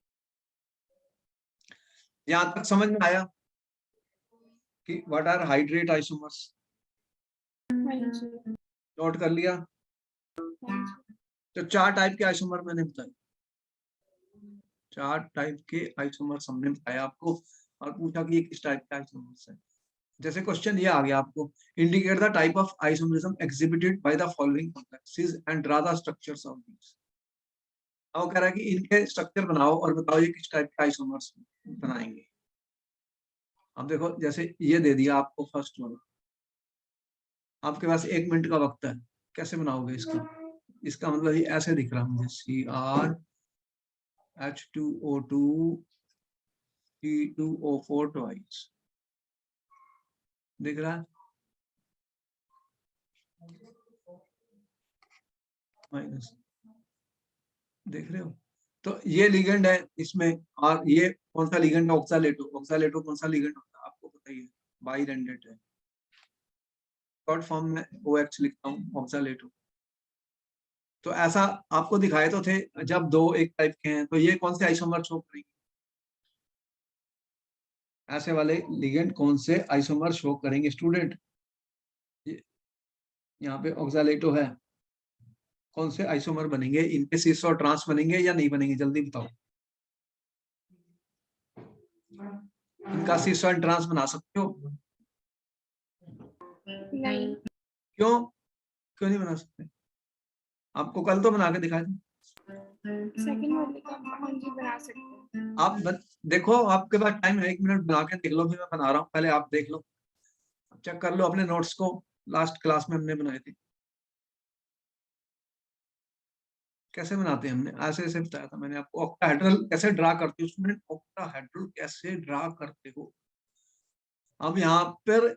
यहां तक समझ में आया कि what are hydrate isomers? Note कर लिया? तो 4 टाइप के आइसोमर मैंने बताए, 4 टाइप के आइसोमर्स हमने बताया आपको, और पूछा कि ये किस टाइप के आइसोमर्स है। जैसे क्वेश्चन ये आ गया आपको, indicate the type of isomerism exhibited by the following complexes and draw the structures of these. अब कह रहा है कि इनके स्ट्रक्चर बनाओ और बताओ ये किस टाइप के आइसोमर्स बनाएंगे। अब देखो, जैसे ये दे दिया आपको फर्स्ट वाला, आपके पास 1 मिनट का वक्त है, कैसे बनाओगे इसका? इसका मतलब ये ऐसे दिख रहा है मुझे, CrH2O2 C2O4 twice, दिख रहा है? माइनस, देख रहे हो? तो ये लिगेंड है इसमें, और ये कौन सा लिगेंड है? ऑक्सालेटो। ऑक्सालेटो कौन सा लिगेंड होता है आपको पता ही है, बाइरेंडेट है। शॉर्ट फॉर्म में OH लिखता हूँ, ऑक्सालेटो। तो ऐसा आपको दिखाए तो थे, जब दो एक टाइप के हैं तो ये कौन से आइसोमर शो करेंगे? ऐसे वाले लिगेंड कौन से आइसोमर शो करेंगे स्टूडेंट? यहाँ पे ऑक्सालेटो है, कौन से आइसोमर बनेंगे? इनके सिस और ट्रांस बनेंगे या नहीं बनेंगे? जल्दी बताओ। इनका सिस और ट्रांस बना सकते हो? नहीं। क्यों क्यों नहीं बना सकते? आपको कल तो बना के दिखाया था। सेकंड वाले का हाँ जी बना सकते हैं। आप देखो, आपके पास टाइम है, 1 मिनट बना के देख लो, फिर मैं बना रहा हूँ, पहले आप देख लो, चेक कर लो अपने नोट्स को, लास्ट क्लास में हमने बनाए थे। कैसे बनाते हैं हमने, ऐसे ऐसे बताया था मैंने आपको। ऑक्टाहेड्रल कैसे ड्रा करते हो स्टूडेंट? ऑक्टाहेड्रल कैसे ड्रा करते हो? अब यहाँ पर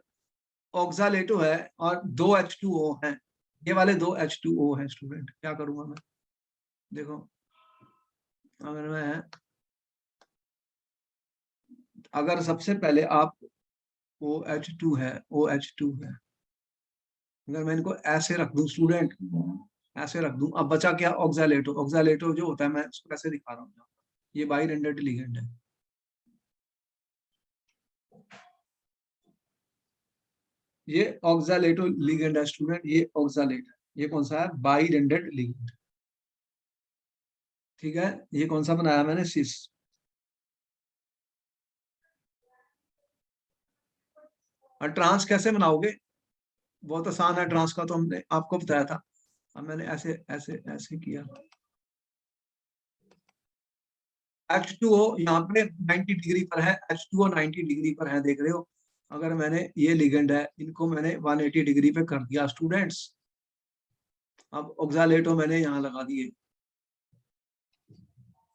ऑक्सालेटो है और 2 H2O हैं, ये वाले 2 H2O हैं स्टूडेंट। क्या करूंगा मैं? देखो, अगर मैं, अगर सबसे पहले आप OH2 है, OH2 है, अगर मैं इनको ऐसे रख दूं स्टूडेंट, ऐसे रख दूं, अब बचा क्या? ऑक्सालेटो। ऑक्सालेटो जो होता है, मैं इसको कैसे दिखा रहा हूँ, ये बाइरेंडेट लिगेंड है। ये ऑक्सालेटो लिगेंड है स्टूडेंट, ये ऑक्सालेट है। ये कौन सा है? बाइरेंडेट लिगेंड। ठीक है, ये कौन सा बनाया मैंने? सिस। और ट्रांस कैसे बनाओगे? बहुत आसान है, ट्रांस का तो हमने आपको बताया था। अब मैंने ऐसे ऐसे ऐसे किया। H2O यहाँ पे 90 डिग्री पर है, H2O 90 डिग्री पर है, देख रहे हो? अगर मैंने, ये लिगेंड है, इनको मैंने 180 डिग्री पे कर दिया स्टूडेंट्स। अब ऑक्सालेटो मैंने यहाँ लगा दिए।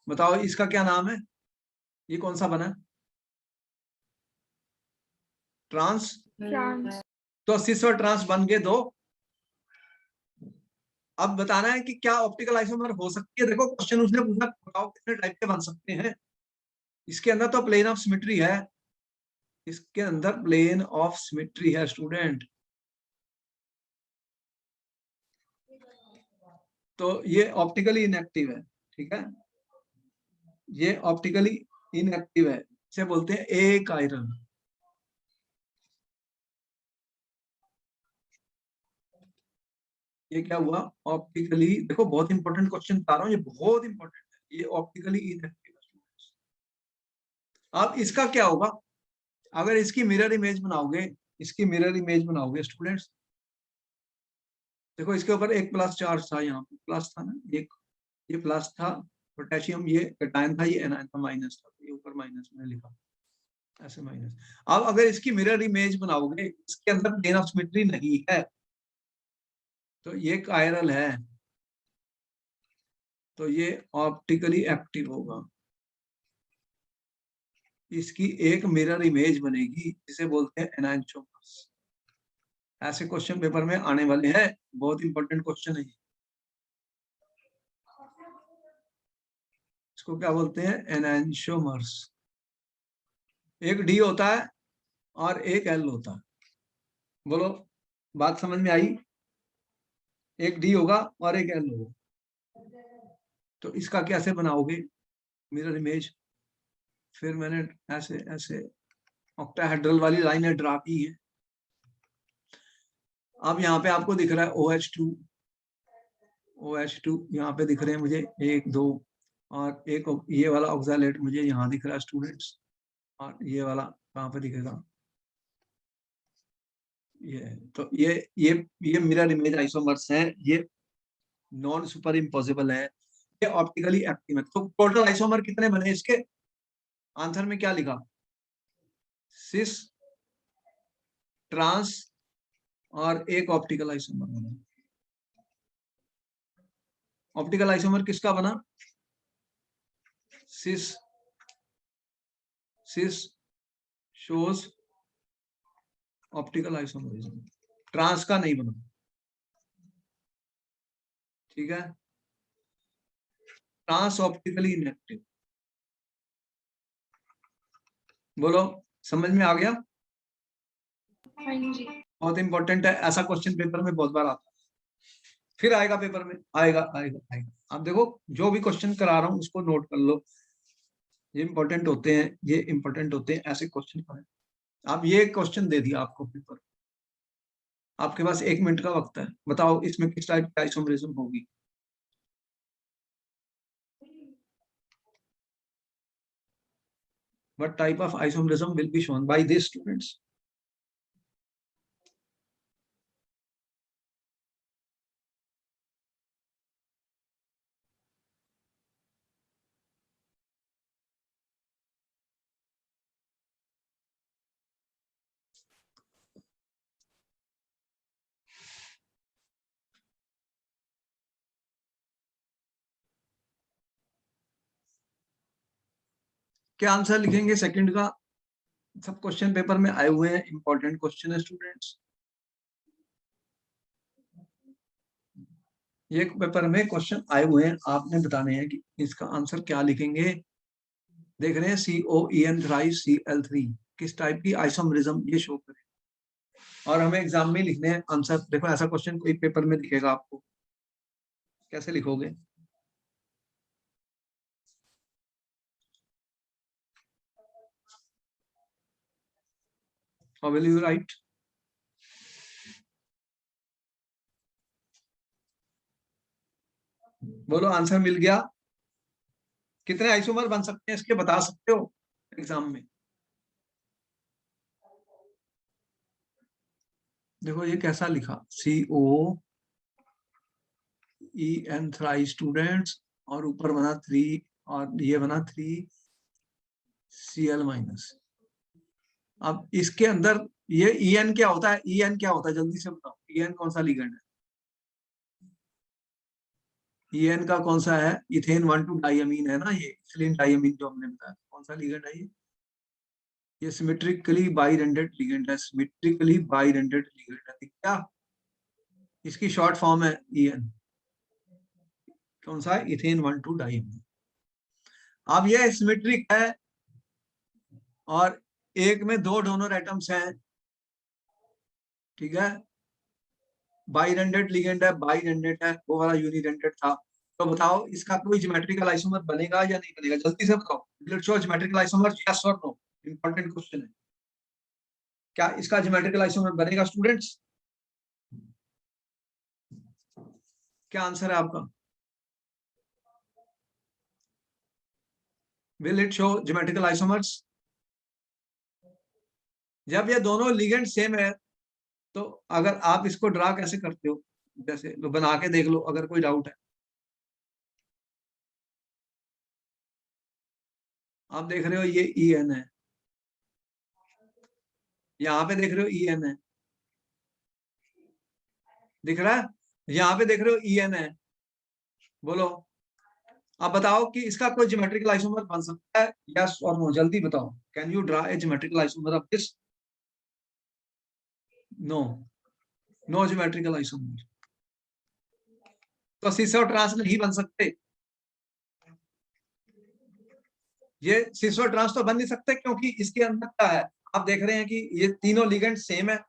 बताओ इसका क्या नाम है? ये कौन सा बना? ट्रांस। फ्रांस। तो सिस और ट्रांस बन गए 2। अब बताना है कि क्या ऑप्टिकल आइसोमर हो सकती है। देखो क्वेश्चन उसने पूछा, बताओ कितने टाइप के बन सकते हैं। इसके अंदर तो प्लेन ऑफ सिमेट्री है, इसके अंदर प्लेन ऑफ सिमेट्री है स्टूडेंट। तो ये ऑप्टिकली इनएक्टिव है, ठीक है? ये ऑप्टिकली इनएक्टिव है, इसे बोलते हैं एक आयरन। ये क्या हुआ, ऑप्टिकली, देखो बहुत इंपॉर्टेंट क्वेश्चन बता रहा हूँ, ये बहुत इंपॉर्टेंट है, ये ऑप्टिकली इनएक्टिव है। अब इसका क्या होगा, अगर इसकी मिरर इमेज बनाओगे, इसकी मिरर इमेज बनाओगे स्टूडेंट्स, देखो इसके ऊपर एक प्लस चार्ज था, यहाँ पे प्लस था ना, एक ये प्लस था पोटेशियम, ये कैटायन था, ये एनायन था, माइनस था, ये ऊपर माइनस में लिखा ऐसे माइनस। अब अगर इसकी मिरर इमेज बनाओगे, इसके अंदर प्लेन ऑफ सिमेट्री नहीं है, तो ये कायरल है, तो ये ऑप्टिकली एक्टिव होगा। इसकी एक मिरर इमेज बनेगी जिसे बोलते हैं एनांचोमर्स। ऐसे क्वेश्चन पेपर में आने वाले हैं, बहुत इंपॉर्टेंट क्वेश्चन है। इसको क्या बोलते हैं, एनांचोमर्स। एक डी होता है और एक एल होता है। बोलो, बात समझ में आई? एक डी होगा और एक एल होगा, तो इसका कैसे बनाओगे मिरर इमेज? फिर मैंने ऐसे ऐसे ऑक्टाहेड्रल वाली लाइनें ड्रा की है। अब यहाँ पे आपको दिख रहा है OH2, OH2 यहाँ पे दिख रहे हैं मुझे, 1 2, और एक ये वाला ऑक्सालेट मुझे यहाँ दिख रहा है स्टूडेंट्स, और ये वाला कहाँ पे दिखेगा, ये तो ये मिरर इमेज आइसोमर्स हैं, ये नॉन सुपर इम्पॉसिबल है, ये ऑप्टिकली एक्टिव है। तो टोटल आइसोमर कितने बने इसके? आंसर में क्या लिखा, सिस, ट्रांस और एक ऑप्टिकल आइसोमर बना। ऑप्टिकल आइसोमर किसका बना? सिस, सिस शोज ऑप्टिकल आइसोमरिज्म, ट्रांस का नहीं बना, ठीक है, ट्रांस ऑप्टिकली इनएक्टिव। बोलो, समझ में आ गया? हाँ जी। बहुत इंपॉर्टेंट है, ऐसा क्वेश्चन पेपर में बहुत बार आता है, फिर आएगा पेपर में, आएगा आएगा आएगा। आप देखो, जो भी क्वेश्चन करा रहा हूँ उसको नोट कर लो, ये इंपॉर्टेंट होते हैं, ये इंपॉर्टेंट होते हैं, ऐसे क्वेश्चन पढ़े। आप ये क्वेश्चन दे दिया आपको पेपर, आपके पास 1 मिनट का वक्त है, बताओ इसमें किस टाइप की आइसोमरिज्म होगी? What type of isomerism will be shown by these students? क्या आंसर लिखेंगे सेकंड का? सब क्वेश्चन पेपर में आए हुए हैं, इंपॉर्टेंट क्वेश्चन है स्टूडेंट्स। ये पेपर में क्वेश्चन आए हुए हैं, आपने बताने हैं कि इसका आंसर क्या लिखेंगे। देख रहे हैं COEN थ्राइस Cl3 किस टाइप की आइसोमरिज्म ये शो करें, और हमें एग्जाम में लिखने हैं आंसर। देखो, ऐसा क्वेश्चन कोई पेपर में दिखेगा आपको, कैसे लिखोगे? How will you write? बोलो, आंसर मिल गया? कितने आइसोमर बन सकते हैं इसके, बता सकते हो एग्जाम में? देखो ये कैसा लिखा, COEN थ्राइस स्टूडेंट्स, और ऊपर बना 3, और ये बना 3Cl-। अब इसके अंदर ये EN क्या होता है, EN क्या होता है, जल्दी से बताओ, EN कौन सा लिगेंड है? EN का कौन सा है? इथेन 1,2 डाइअमीन है ना, ये इथिलीन डाइअमीन जो हमने बताया, कौन सा लिगेंड है ये सिमेट्रिकली बाइरेंडेड लिगेंड है, सिमेट्रिकली बाइरेंडेड लिगेंड है क्या? इसकी शॉर्ट फॉर्म है EN, कौन सा है? इथेन 1,2 डाइअमीन। अब ये सिमेट्रिक है, और एक में 2 डोनर एटम्स हैं, ठीक है, बाइरेंडेड लिगेंड है, बाइरेंडेड है, वो वाला यूनिरेंडेड था। तो बताओ इसका कोई ज्योमेट्रिकल आइसोमर बनेगा या नहीं बनेगा, जल्दी से बताओ। Let's show geometrical isomer, yes और नो, इंपॉर्टेंट क्वेश्चन है। क्या इसका ज्योमेट्रिकल आइसोमर बनेगा स्टूडेंट्स? क्या आंसर है आपका? Will it show geometrical isomers? जब ये दोनों लिगेंड सेम है तो अगर आप इसको ड्रा कैसे करते हो, जैसे तो बना के देख लो अगर कोई डाउट है। आप देख रहे हो ये ई एन है, यहाँ पे देख रहे हो ई एन है, दिख रहा है? यहाँ पे देख रहे हो ई एन है। बोलो, आप बताओ कि इसका कोई ज्योमेट्रिकल आइसोमर बन सकता है, यस और नो? जल्दी बताओ, can you draw a geometrical isomer of this? No, no geometrical isomer. तो सिस और ट्रांस नहीं बन सकते, ये सिस और ट्रांस तो बन नहीं सकते क्योंकि इसके अंदर क्या है, आप देख रहे हैं कि ये तीनों लिगेंड सेम है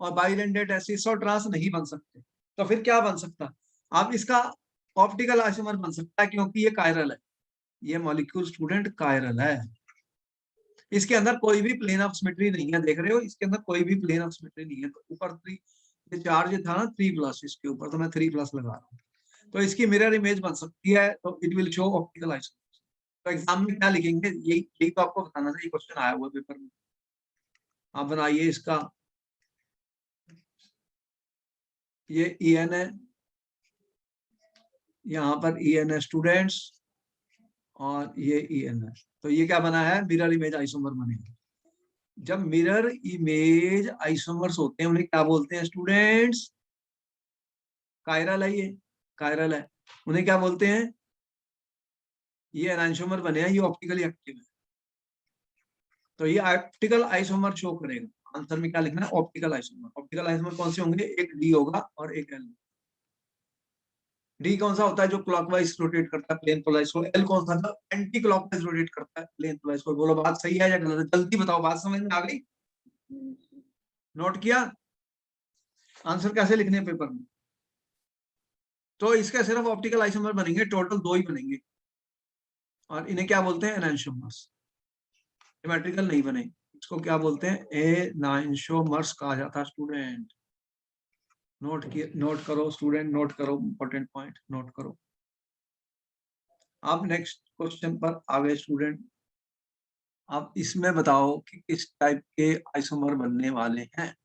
और बाइलेंडेड है, सिस और ट्रांस नहीं बन सकते। तो फिर क्या बन सकता है? आप इसका ऑप्टिकल आइसोमर बन सकता है क्योंकि ये कायरल है, ये मॉलिक्यूल स्टूडेंट कायरल है। इसके अंदर कोई भी प्लेन ऑफ सिमेट्री नहीं है, देख रहे हो इसके अंदर कोई भी प्लेन ऑफ सिमेट्री नहीं है। तो ऊपर 3 ये चार्ज था ना 3+, इसके ऊपर तो मैं 3+ लगा रहा हूँ, तो इसकी मिरर इमेज बन सकती है, तो it will show optical isomer. तो एग्जाम में क्या लिखेंगे, यही यही तो आपको बताना था, ये क्वेश्चन आया हुआ पेपर में। आप बनाइए इसका, ये ई एन है, यहाँ पर ई एन है स्टूडेंट्स, और ये ई एन है। तो ये क्या बना है, मिरर इमेज आइसोमर बनेगा। जब मिरर इमेज आइसोमर्स होते हैं उन्हें क्या बोलते हैं स्टूडेंट्स? कायरल है, ये कायरल है। उन्हें क्या बोलते हैं? ये एनांशोमर बने हैं, ये ऑप्टिकली एक्टिव है, तो ये ऑप्टिकल आइसोमर शो करेगा। आंसर में क्या लिखना है? Optical isomer. ऑप्टिकल आइसोमर कौन से होंगे? एक डी होगा और एक एल। डी कौन सा होता है? जो क्लॉकवाइज रोटेट करता है प्लेन पोलराइज को। एल कौन सा था? एंटी क्लॉकवाइज रोटेट करता है प्लेन पोलराइज को। बोलो बात सही है या गलत है? जल्दी बताओ, बात समझ में आ गई? नोट किया? आंसर कैसे लिखने हैं पेपर में? तो इसके सिर्फ ऑप्टिकल आइसोमर बनेंगे, टोटल 2 ही बनेंगे, और इन्हें क्या बोलते हैं? एनांशोमर्स। सिमेट्रिकल नहीं बने, इसको क्या बोलते हैं? एनांशोमर्स कहा जाता है स्टूडेंट। नोट करो स्टूडेंट, नोट करो, इंपॉर्टेंट पॉइंट नोट करो। आप नेक्स्ट क्वेश्चन पर आ गए स्टूडेंट। आप इसमें बताओ कि किस टाइप के आइसोमर बनने वाले हैं।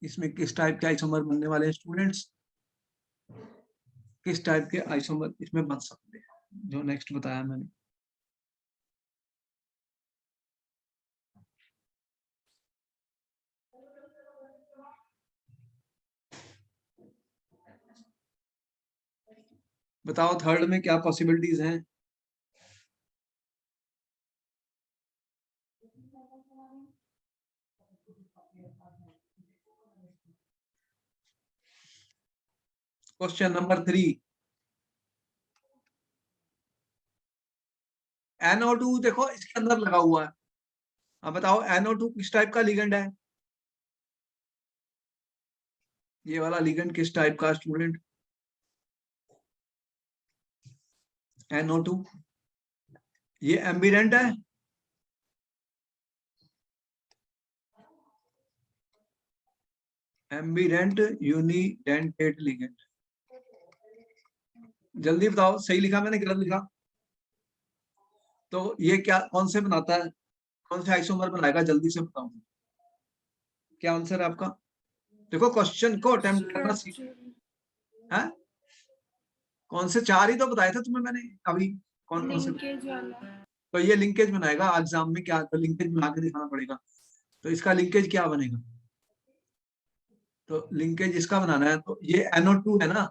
इसमें किस टाइप के आइसोमर बनने वाले हैं स्टूडेंट्स? किस टाइप के आइसोमर इसमें बन सकते हैं जो नेक्स्ट बताया मैंने? बताओ थर्ड में क्या पॉसिबिलिटीज हैं? क्वेश्चन नंबर 3, NO2 देखो इसके अंदर लगा हुआ है। अब बताओ NO2 किस टाइप का लिगेंड है? ये वाला लिगेंड किस टाइप का स्टूडेंट? NO2 ये एम्बिडेंट है, एम्बिडेंट यूनिडेंटेट लिगेंड। जल्दी बताओ, सही लिखा मैंने गलत लिखा? तो ये क्या कौन से बनाता है, कौन से आइसोमर बनाएगा? जल्दी से बताओ, क्या आंसर है आपका? देखो क्वेश्चन को अटेम्प्ट करना सीख है। कौन से 4 ही तो बताए थे तुम्हें मैंने अभी, कौन कौन से? लिंकेज वाला। तो ये लिंकेज बनाएगा एग्जाम में, क्या तो लिंकेज बना के दिखाना पड़ेगा। तो इसका लिंकेज क्या बनेगा? तो लिंकेज इसका बनाना है, तो ये NO2 है ना,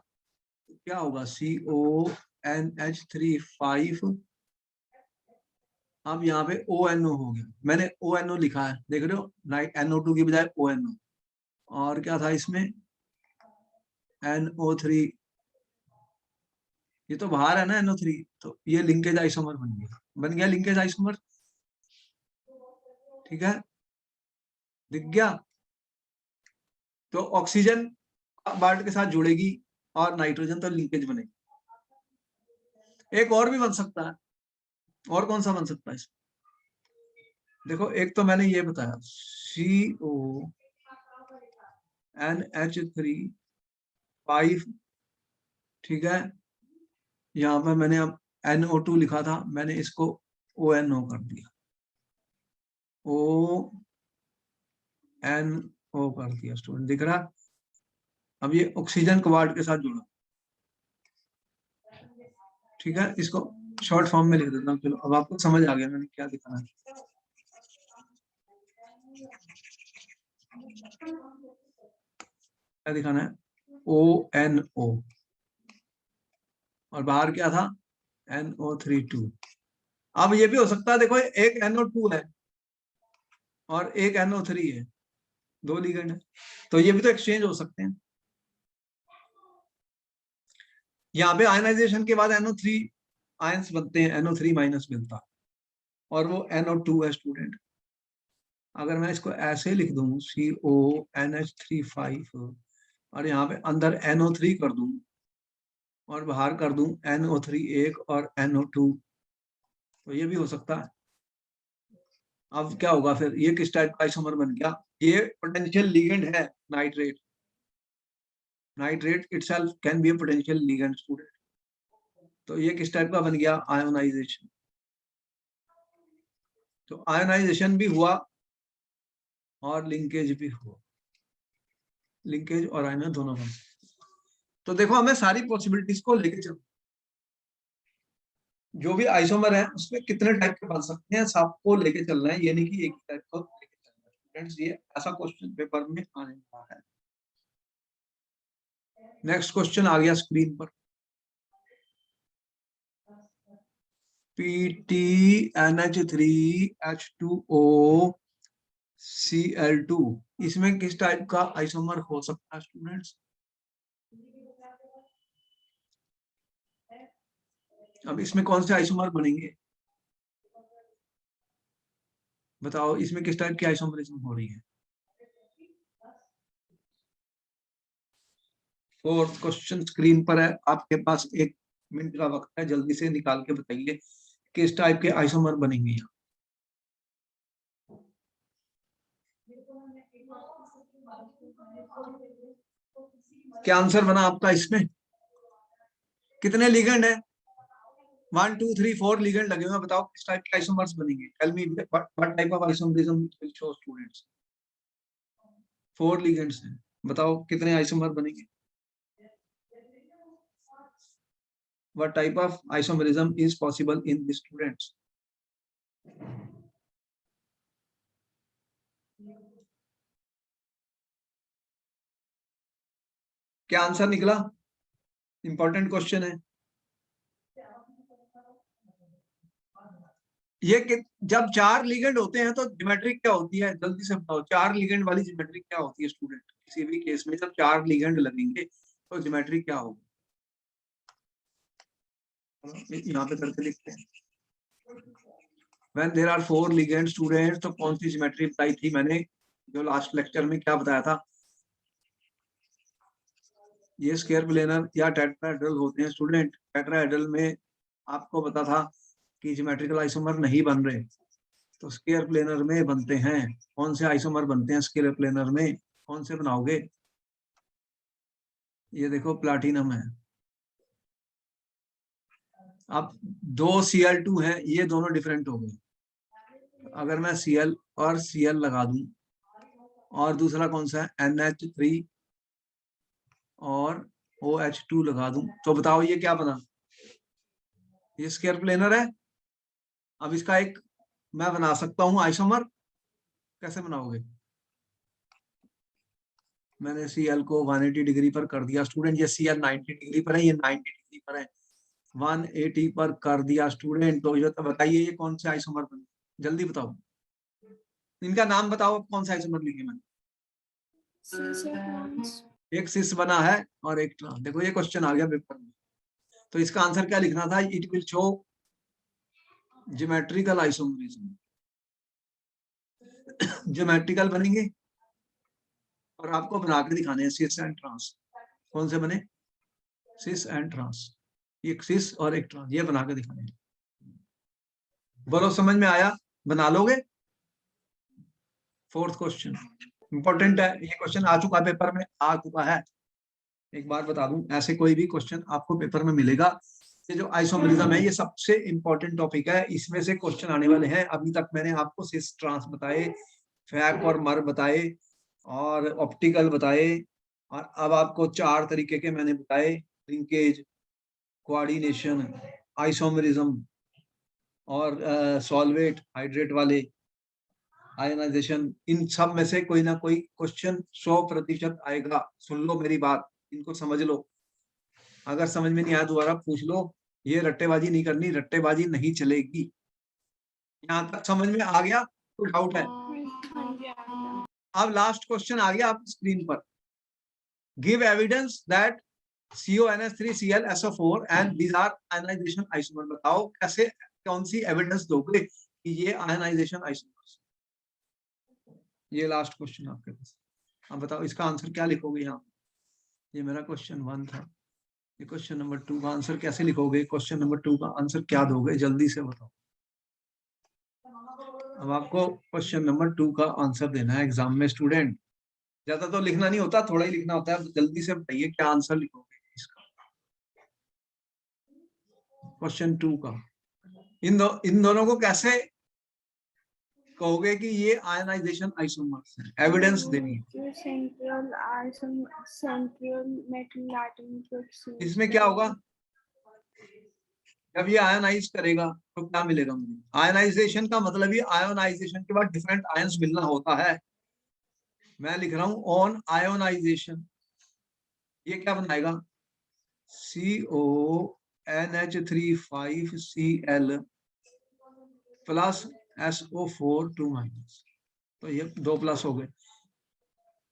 तो क्या होगा? CONH3 5। अब यहाँ पे ONO हो गया, मैंने ONO लिखा है, देख रहे हो? NO2 की बजाय ONO। और क्या था इसमें? NO3, ये तो बाहर है ना NO3, तो ये लिंकेज आइसोमर बन गया लिंकेज आइसोमर। ठीक है, दिख गया? तो ऑक्सीजन बार्ट के साथ जुड़ेगी और नाइट्रोजन तो लिंकेज बनेगी। एक और भी बन सकता है, और कौन सा बन सकता है? देखो एक तो मैंने ये बताया CONH3 5, ठीक है। यहाँ पर मैंने अब NO2 लिखा था, मैंने इसको ONO कर दिया, ONO कर दिया। स्टूडेंट दिख रहा? अब ये ऑक्सीजन क्वार्ट के साथ जुड़ा, ठीक है। इसको शॉर्ट फॉर्म में लिख देता हूँ। चलो अब आपको समझ आ गया मैंने क्या दिखाना है। क्या दिखाना है? ONO, और बाहर क्या था? NO3 2। अब ये भी हो सकता है, देखो एक NO2 है और एक NO3 है, 2 लिगेंड है, तो ये भी तो एक्सचेंज हो सकते हैं। यहाँ पे आयनाइजेशन के बाद NO3 आयंस बनते हैं, NO3 माइनस मिलता है, और वो NO2 है स्टूडेंट। अगर मैं इसको ऐसे लिख दूं CONH3 5 और यहाँ पे अंदर NO3 कर दूं और बाहर कर दूं NO3 1 और NO2, तो ये भी हो सकता है। अब क्या होगा फिर? ये किस टाइप का आइसोमर बन गया? ये पोटेंशियल लिगेंड है nitrate. Nitrate itself can be A potential ligand student. तो ये किस टाइप का बन गया? आयोनाइजेशन। तो आयोनाइजेशन भी हुआ और लिंकेज भी हुआ, लिंकेज और आयन दोनों बन। तो देखो हमें सारी पॉसिबिलिटीज को लेके चलो, जो भी आइसोमर है उसमें कितने टाइप के बन सकते हैं, सबको लेके चलना है, ये नहीं कि एक ही टाइप को लेके चलना है। स्टूडेंट्स ये ऐसा क्वेश्चन पेपर में आने वाला है। नेक्स्ट क्वेश्चन आ गया स्क्रीन पर, PTNH3H2O Cl2, इसमें किस टाइप का आइसोमर हो सकता है स्टूडेंट्स? अब इसमें कौन से आइसोमर बनेंगे बताओ, इसमें किस टाइप की आइसोमरिज्म हो रही है? फोर्थ क्वेश्चन स्क्रीन पर है, आपके पास 1 मिनट का वक्त है, जल्दी से निकाल के बताइए किस टाइप के आइसोमर बनेंगे यहाँ। क्या आंसर बना आपका? इसमें कितने लिगेंड है? 1 2 3 4 लिगेंड लगे हुए, बताओ किस टाइप के आइसोमर्स बनेंगे? Tell me what type of isomerism will show students. 4 ligands हैं, बताओ कितने आइसोमर बनेंगे? What type of isomerism is possible in the students? क्या आंसर निकला? इंपॉर्टेंट क्वेश्चन है ये कि जब 4 लिगेंड होते हैं तो ज्योमेट्री क्या होती है? जल्दी से बताओ, 4 लिगेंड वाली ज्योमेट्री क्या होती है स्टूडेंट? किसी भी केस में जब 4 लिगेंड लगेंगे तो ज्योमेट्री क्या होगी? यहाँ पे करके लिखते हैं। When there are 4 ligand students, तो कौन सी ज्योमेट्री बताई थी मैंने जो लास्ट लेक्चर में? क्या बताया था? ये स्क्वायर प्लेनर या टेट्राहेड्रल होते हैं स्टूडेंट। टेट्राहेड्रल में आपको पता था कि ज्योमेट्रिकल आइसोमर नहीं बन रहे, तो स्क्वायर प्लेनर में बनते हैं। कौन से आइसोमर बनते हैं स्क्वायर प्लेनर में? कौन से बनाओगे? ये देखो प्लाटिनम है। अब 2 Cl2 है, ये दोनों डिफरेंट हो गए। अगर मैं Cl और Cl लगा दूं और दूसरा कौन सा है NH3 और OH2 लगा दूं, तो बताओ ये क्या बना? ये स्क्वायर प्लेनर है। अब इसका एक मैं बना सकता हूं आइसोमर। कैसे बनाओगे? मैंने Cl को 180 डिग्री पर कर दिया स्टूडेंट, ये Cl 90 डिग्री पर है, ये 90 डिग्री पर है। 180 पर कर दिया स्टूडेंट, तो ये तो बताइए ये कौन से आइसोमर बने? जल्दी बताओ, इनका नाम बताओ, कौन सा आइसोमर लिखे मैंने? एक सिस बना है और एक ट्रांस। देखो ये क्वेश्चन आ गया पेपर में, तो इसका आंसर क्या लिखना था? It will show geometrical isomerism. Geometrical बनेंगे और आपको बना के दिखाने हैं सिस एंड ट्रांस। कौन से बने? सिस एंड ट्रांस, एक सिस और एक ट्रांस, ये बना के दिखाने हैं। बोलो समझ में आया? बना लोगे? फोर्थ क्वेश्चन इंपॉर्टेंट है, ये क्वेश्चन आ चुका पेपर में, आ चुका है। एक बात बता दूं, ऐसे कोई भी क्वेश्चन आपको पेपर में मिलेगा, ये जो आइसोमेरिज्म है ये सबसे इंपॉर्टेंट टॉपिक है, इसमें से क्वेश्चन आने वाले हैं। अभी तक मैंने आपको सिस ट्रांस बताए, फैक और मर बताए, और ऑप्टिकल बताए, और अब आपको 4 तरीके के मैंने बताए, लिंकेज, कोऑर्डिनेशन, आइसोमेरिज्म, और सॉल्वेट हाइड्रेट वाले, आयनाइजेशन। इन सब में से कोई ना कोई क्वेश्चन 100% आएगा। सुन लो मेरी बात, इनको समझ लो, अगर समझ में नहीं आया दोबारा पूछ लो। ये रट्टेबाजी नहीं करनी, रट्टेबाजी नहीं चलेगी। यहाँ तक समझ में आ गया? कोई डाउट है? हाँ जी, आ गया। अब लास्ट क्वेश्चन आ गया आपकी स्क्रीन पर। Give evidence that CONH3Cl SO4 and these are ionization isomer. बताओ कैसे, कौन सी एविडेंस दोगे कि ये आयनाइजेशन आइसोमर्स। ये लास्ट क्वेश्चन आपके पास। अब बताओ इसका आंसर क्या लिखोगे यहाँ। ये मेरा क्वेश्चन 1 था, ये क्वेश्चन नंबर 2 का आंसर कैसे लिखोगे, क्वेश्चन नंबर 2 का आंसर क्या दोगे, जल्दी से बताओ। अब आपको क्वेश्चन नंबर 2 का आंसर देना है एग्जाम में स्टूडेंट। ज्यादा तो लिखना नहीं होता, थोड़ा ही लिखना होता है। जल्दी से बताइए क्या आंसर लिखोगे इसका, क्वेश्चन 2 का। इन दोनों को कैसे कहोगे कि ये आयनाइजेशन आइसोमर्स हैं, एविडेंस देनी है। सेंट्रल मेटल एटम इसमें क्या होगा, जब ये आयनाइज करेगा तो क्या मिलेगा मुझे। आयनाइजेशन का मतलब ये आयोनाइजेशन के बाद डिफरेंट आयंस मिलना होता है। मैं लिख रहा हूं ऑन आयोनाइजेशन, ये क्या बनाएगा, CONH3 5Cl plus SO4 2 minus, तो ये 2 प्लस हो गए।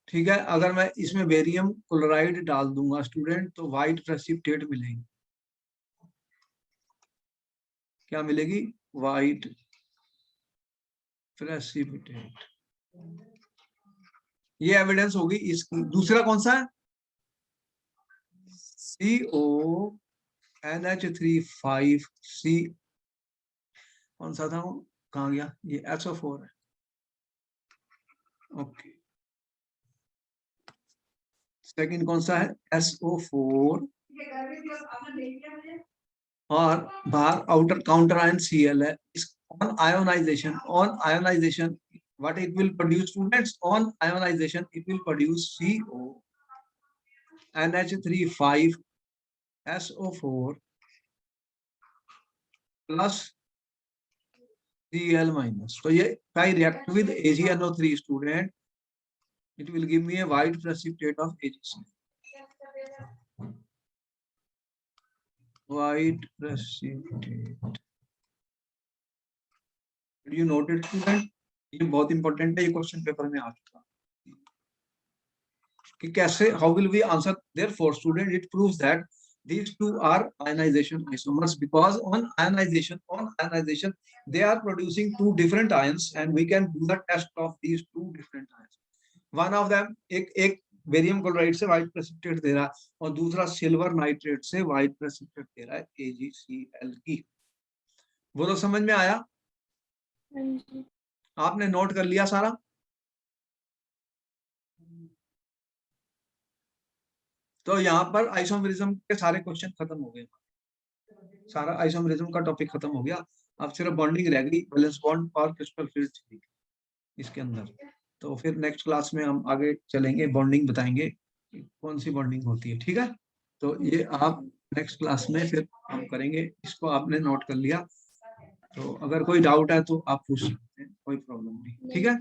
ठीक है, अगर मैं इसमें बेरियम क्लोराइड डाल दूंगा स्टूडेंट तो व्हाइट प्रेसिपिटेट मिलेगी। क्या मिलेगी, व्हाइट प्रेसिपिटेट। ये एविडेंस होगी इसकी। दूसरा कौन सा है, CONH3 5C, कौन सा था वो, कहाँ गया, ये SO4 है। ओके, सेकंड कौन सा है, SO4, और बाहर आउटर काउंटर आयन Cl है। On ionization what it will produce students, on ionization it will produce CONH3 5SO4 plus Cl minus. So if I react with AgNO3 student, it will give me a white precipitate of AgCl. White precipitate. Did you note it, student? ये बहुत important है, ये question paper में आ चुका कि कैसे, how will we answer. Therefore student, it proves that these two are ionization isomers because on ionization they are producing 2 different ions and we can do the test of these 2 different ions. One of them एक barium chloride से white precipitate दे रहा है और दूसरा silver nitrate से white precipitate दे रहा है AgCl की। वो तो समझ में आया, आपने नोट कर लिया सारा। तो यहाँ पर आइसोमेरिज्म के सारे क्वेश्चन खत्म हो गए, सारा आइसोमेरिज्म का टॉपिक खत्म हो गया। अब सिर्फ बॉन्डिंग रह गई, वैलेंस बॉन्ड और क्रिस्टल फील्ड थ्योरी इसके अंदर। तो फिर नेक्स्ट क्लास में हम आगे चलेंगे, बॉन्डिंग बताएंगे कौन सी बॉन्डिंग होती है। ठीक है, तो ये आप नेक्स्ट क्लास में फिर हम करेंगे। इसको आपने नोट कर लिया, तो अगर कोई डाउट है तो आप पूछ सकते हैं, कोई प्रॉब्लम नहीं। ठीक है,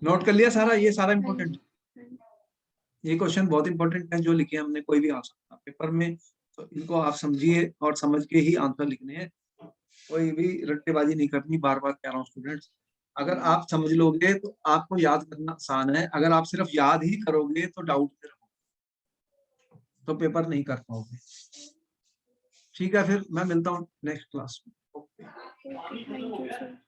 नोट कर लिया सारा, ये सारा इंपॉर्टेंट, ये क्वेश्चन बहुत इंपॉर्टेंट है जो लिखे हमने, कोई भी आ सकता पेपर में। तो इनको आप समझिए और समझ के ही आंसर लिखने हैं, कोई भी रट्टेबाजी नहीं करनी। बार बार कह रहा हूँ स्टूडेंट्स, अगर आप समझ लोगे तो आपको याद करना आसान है, अगर आप सिर्फ याद ही करोगे तो डाउट में रहोगे, तो पेपर नहीं कर पाओगे। ठीक है, फिर मैं मिलता हूँ नेक्स्ट क्लास में। Okay, thank you sir.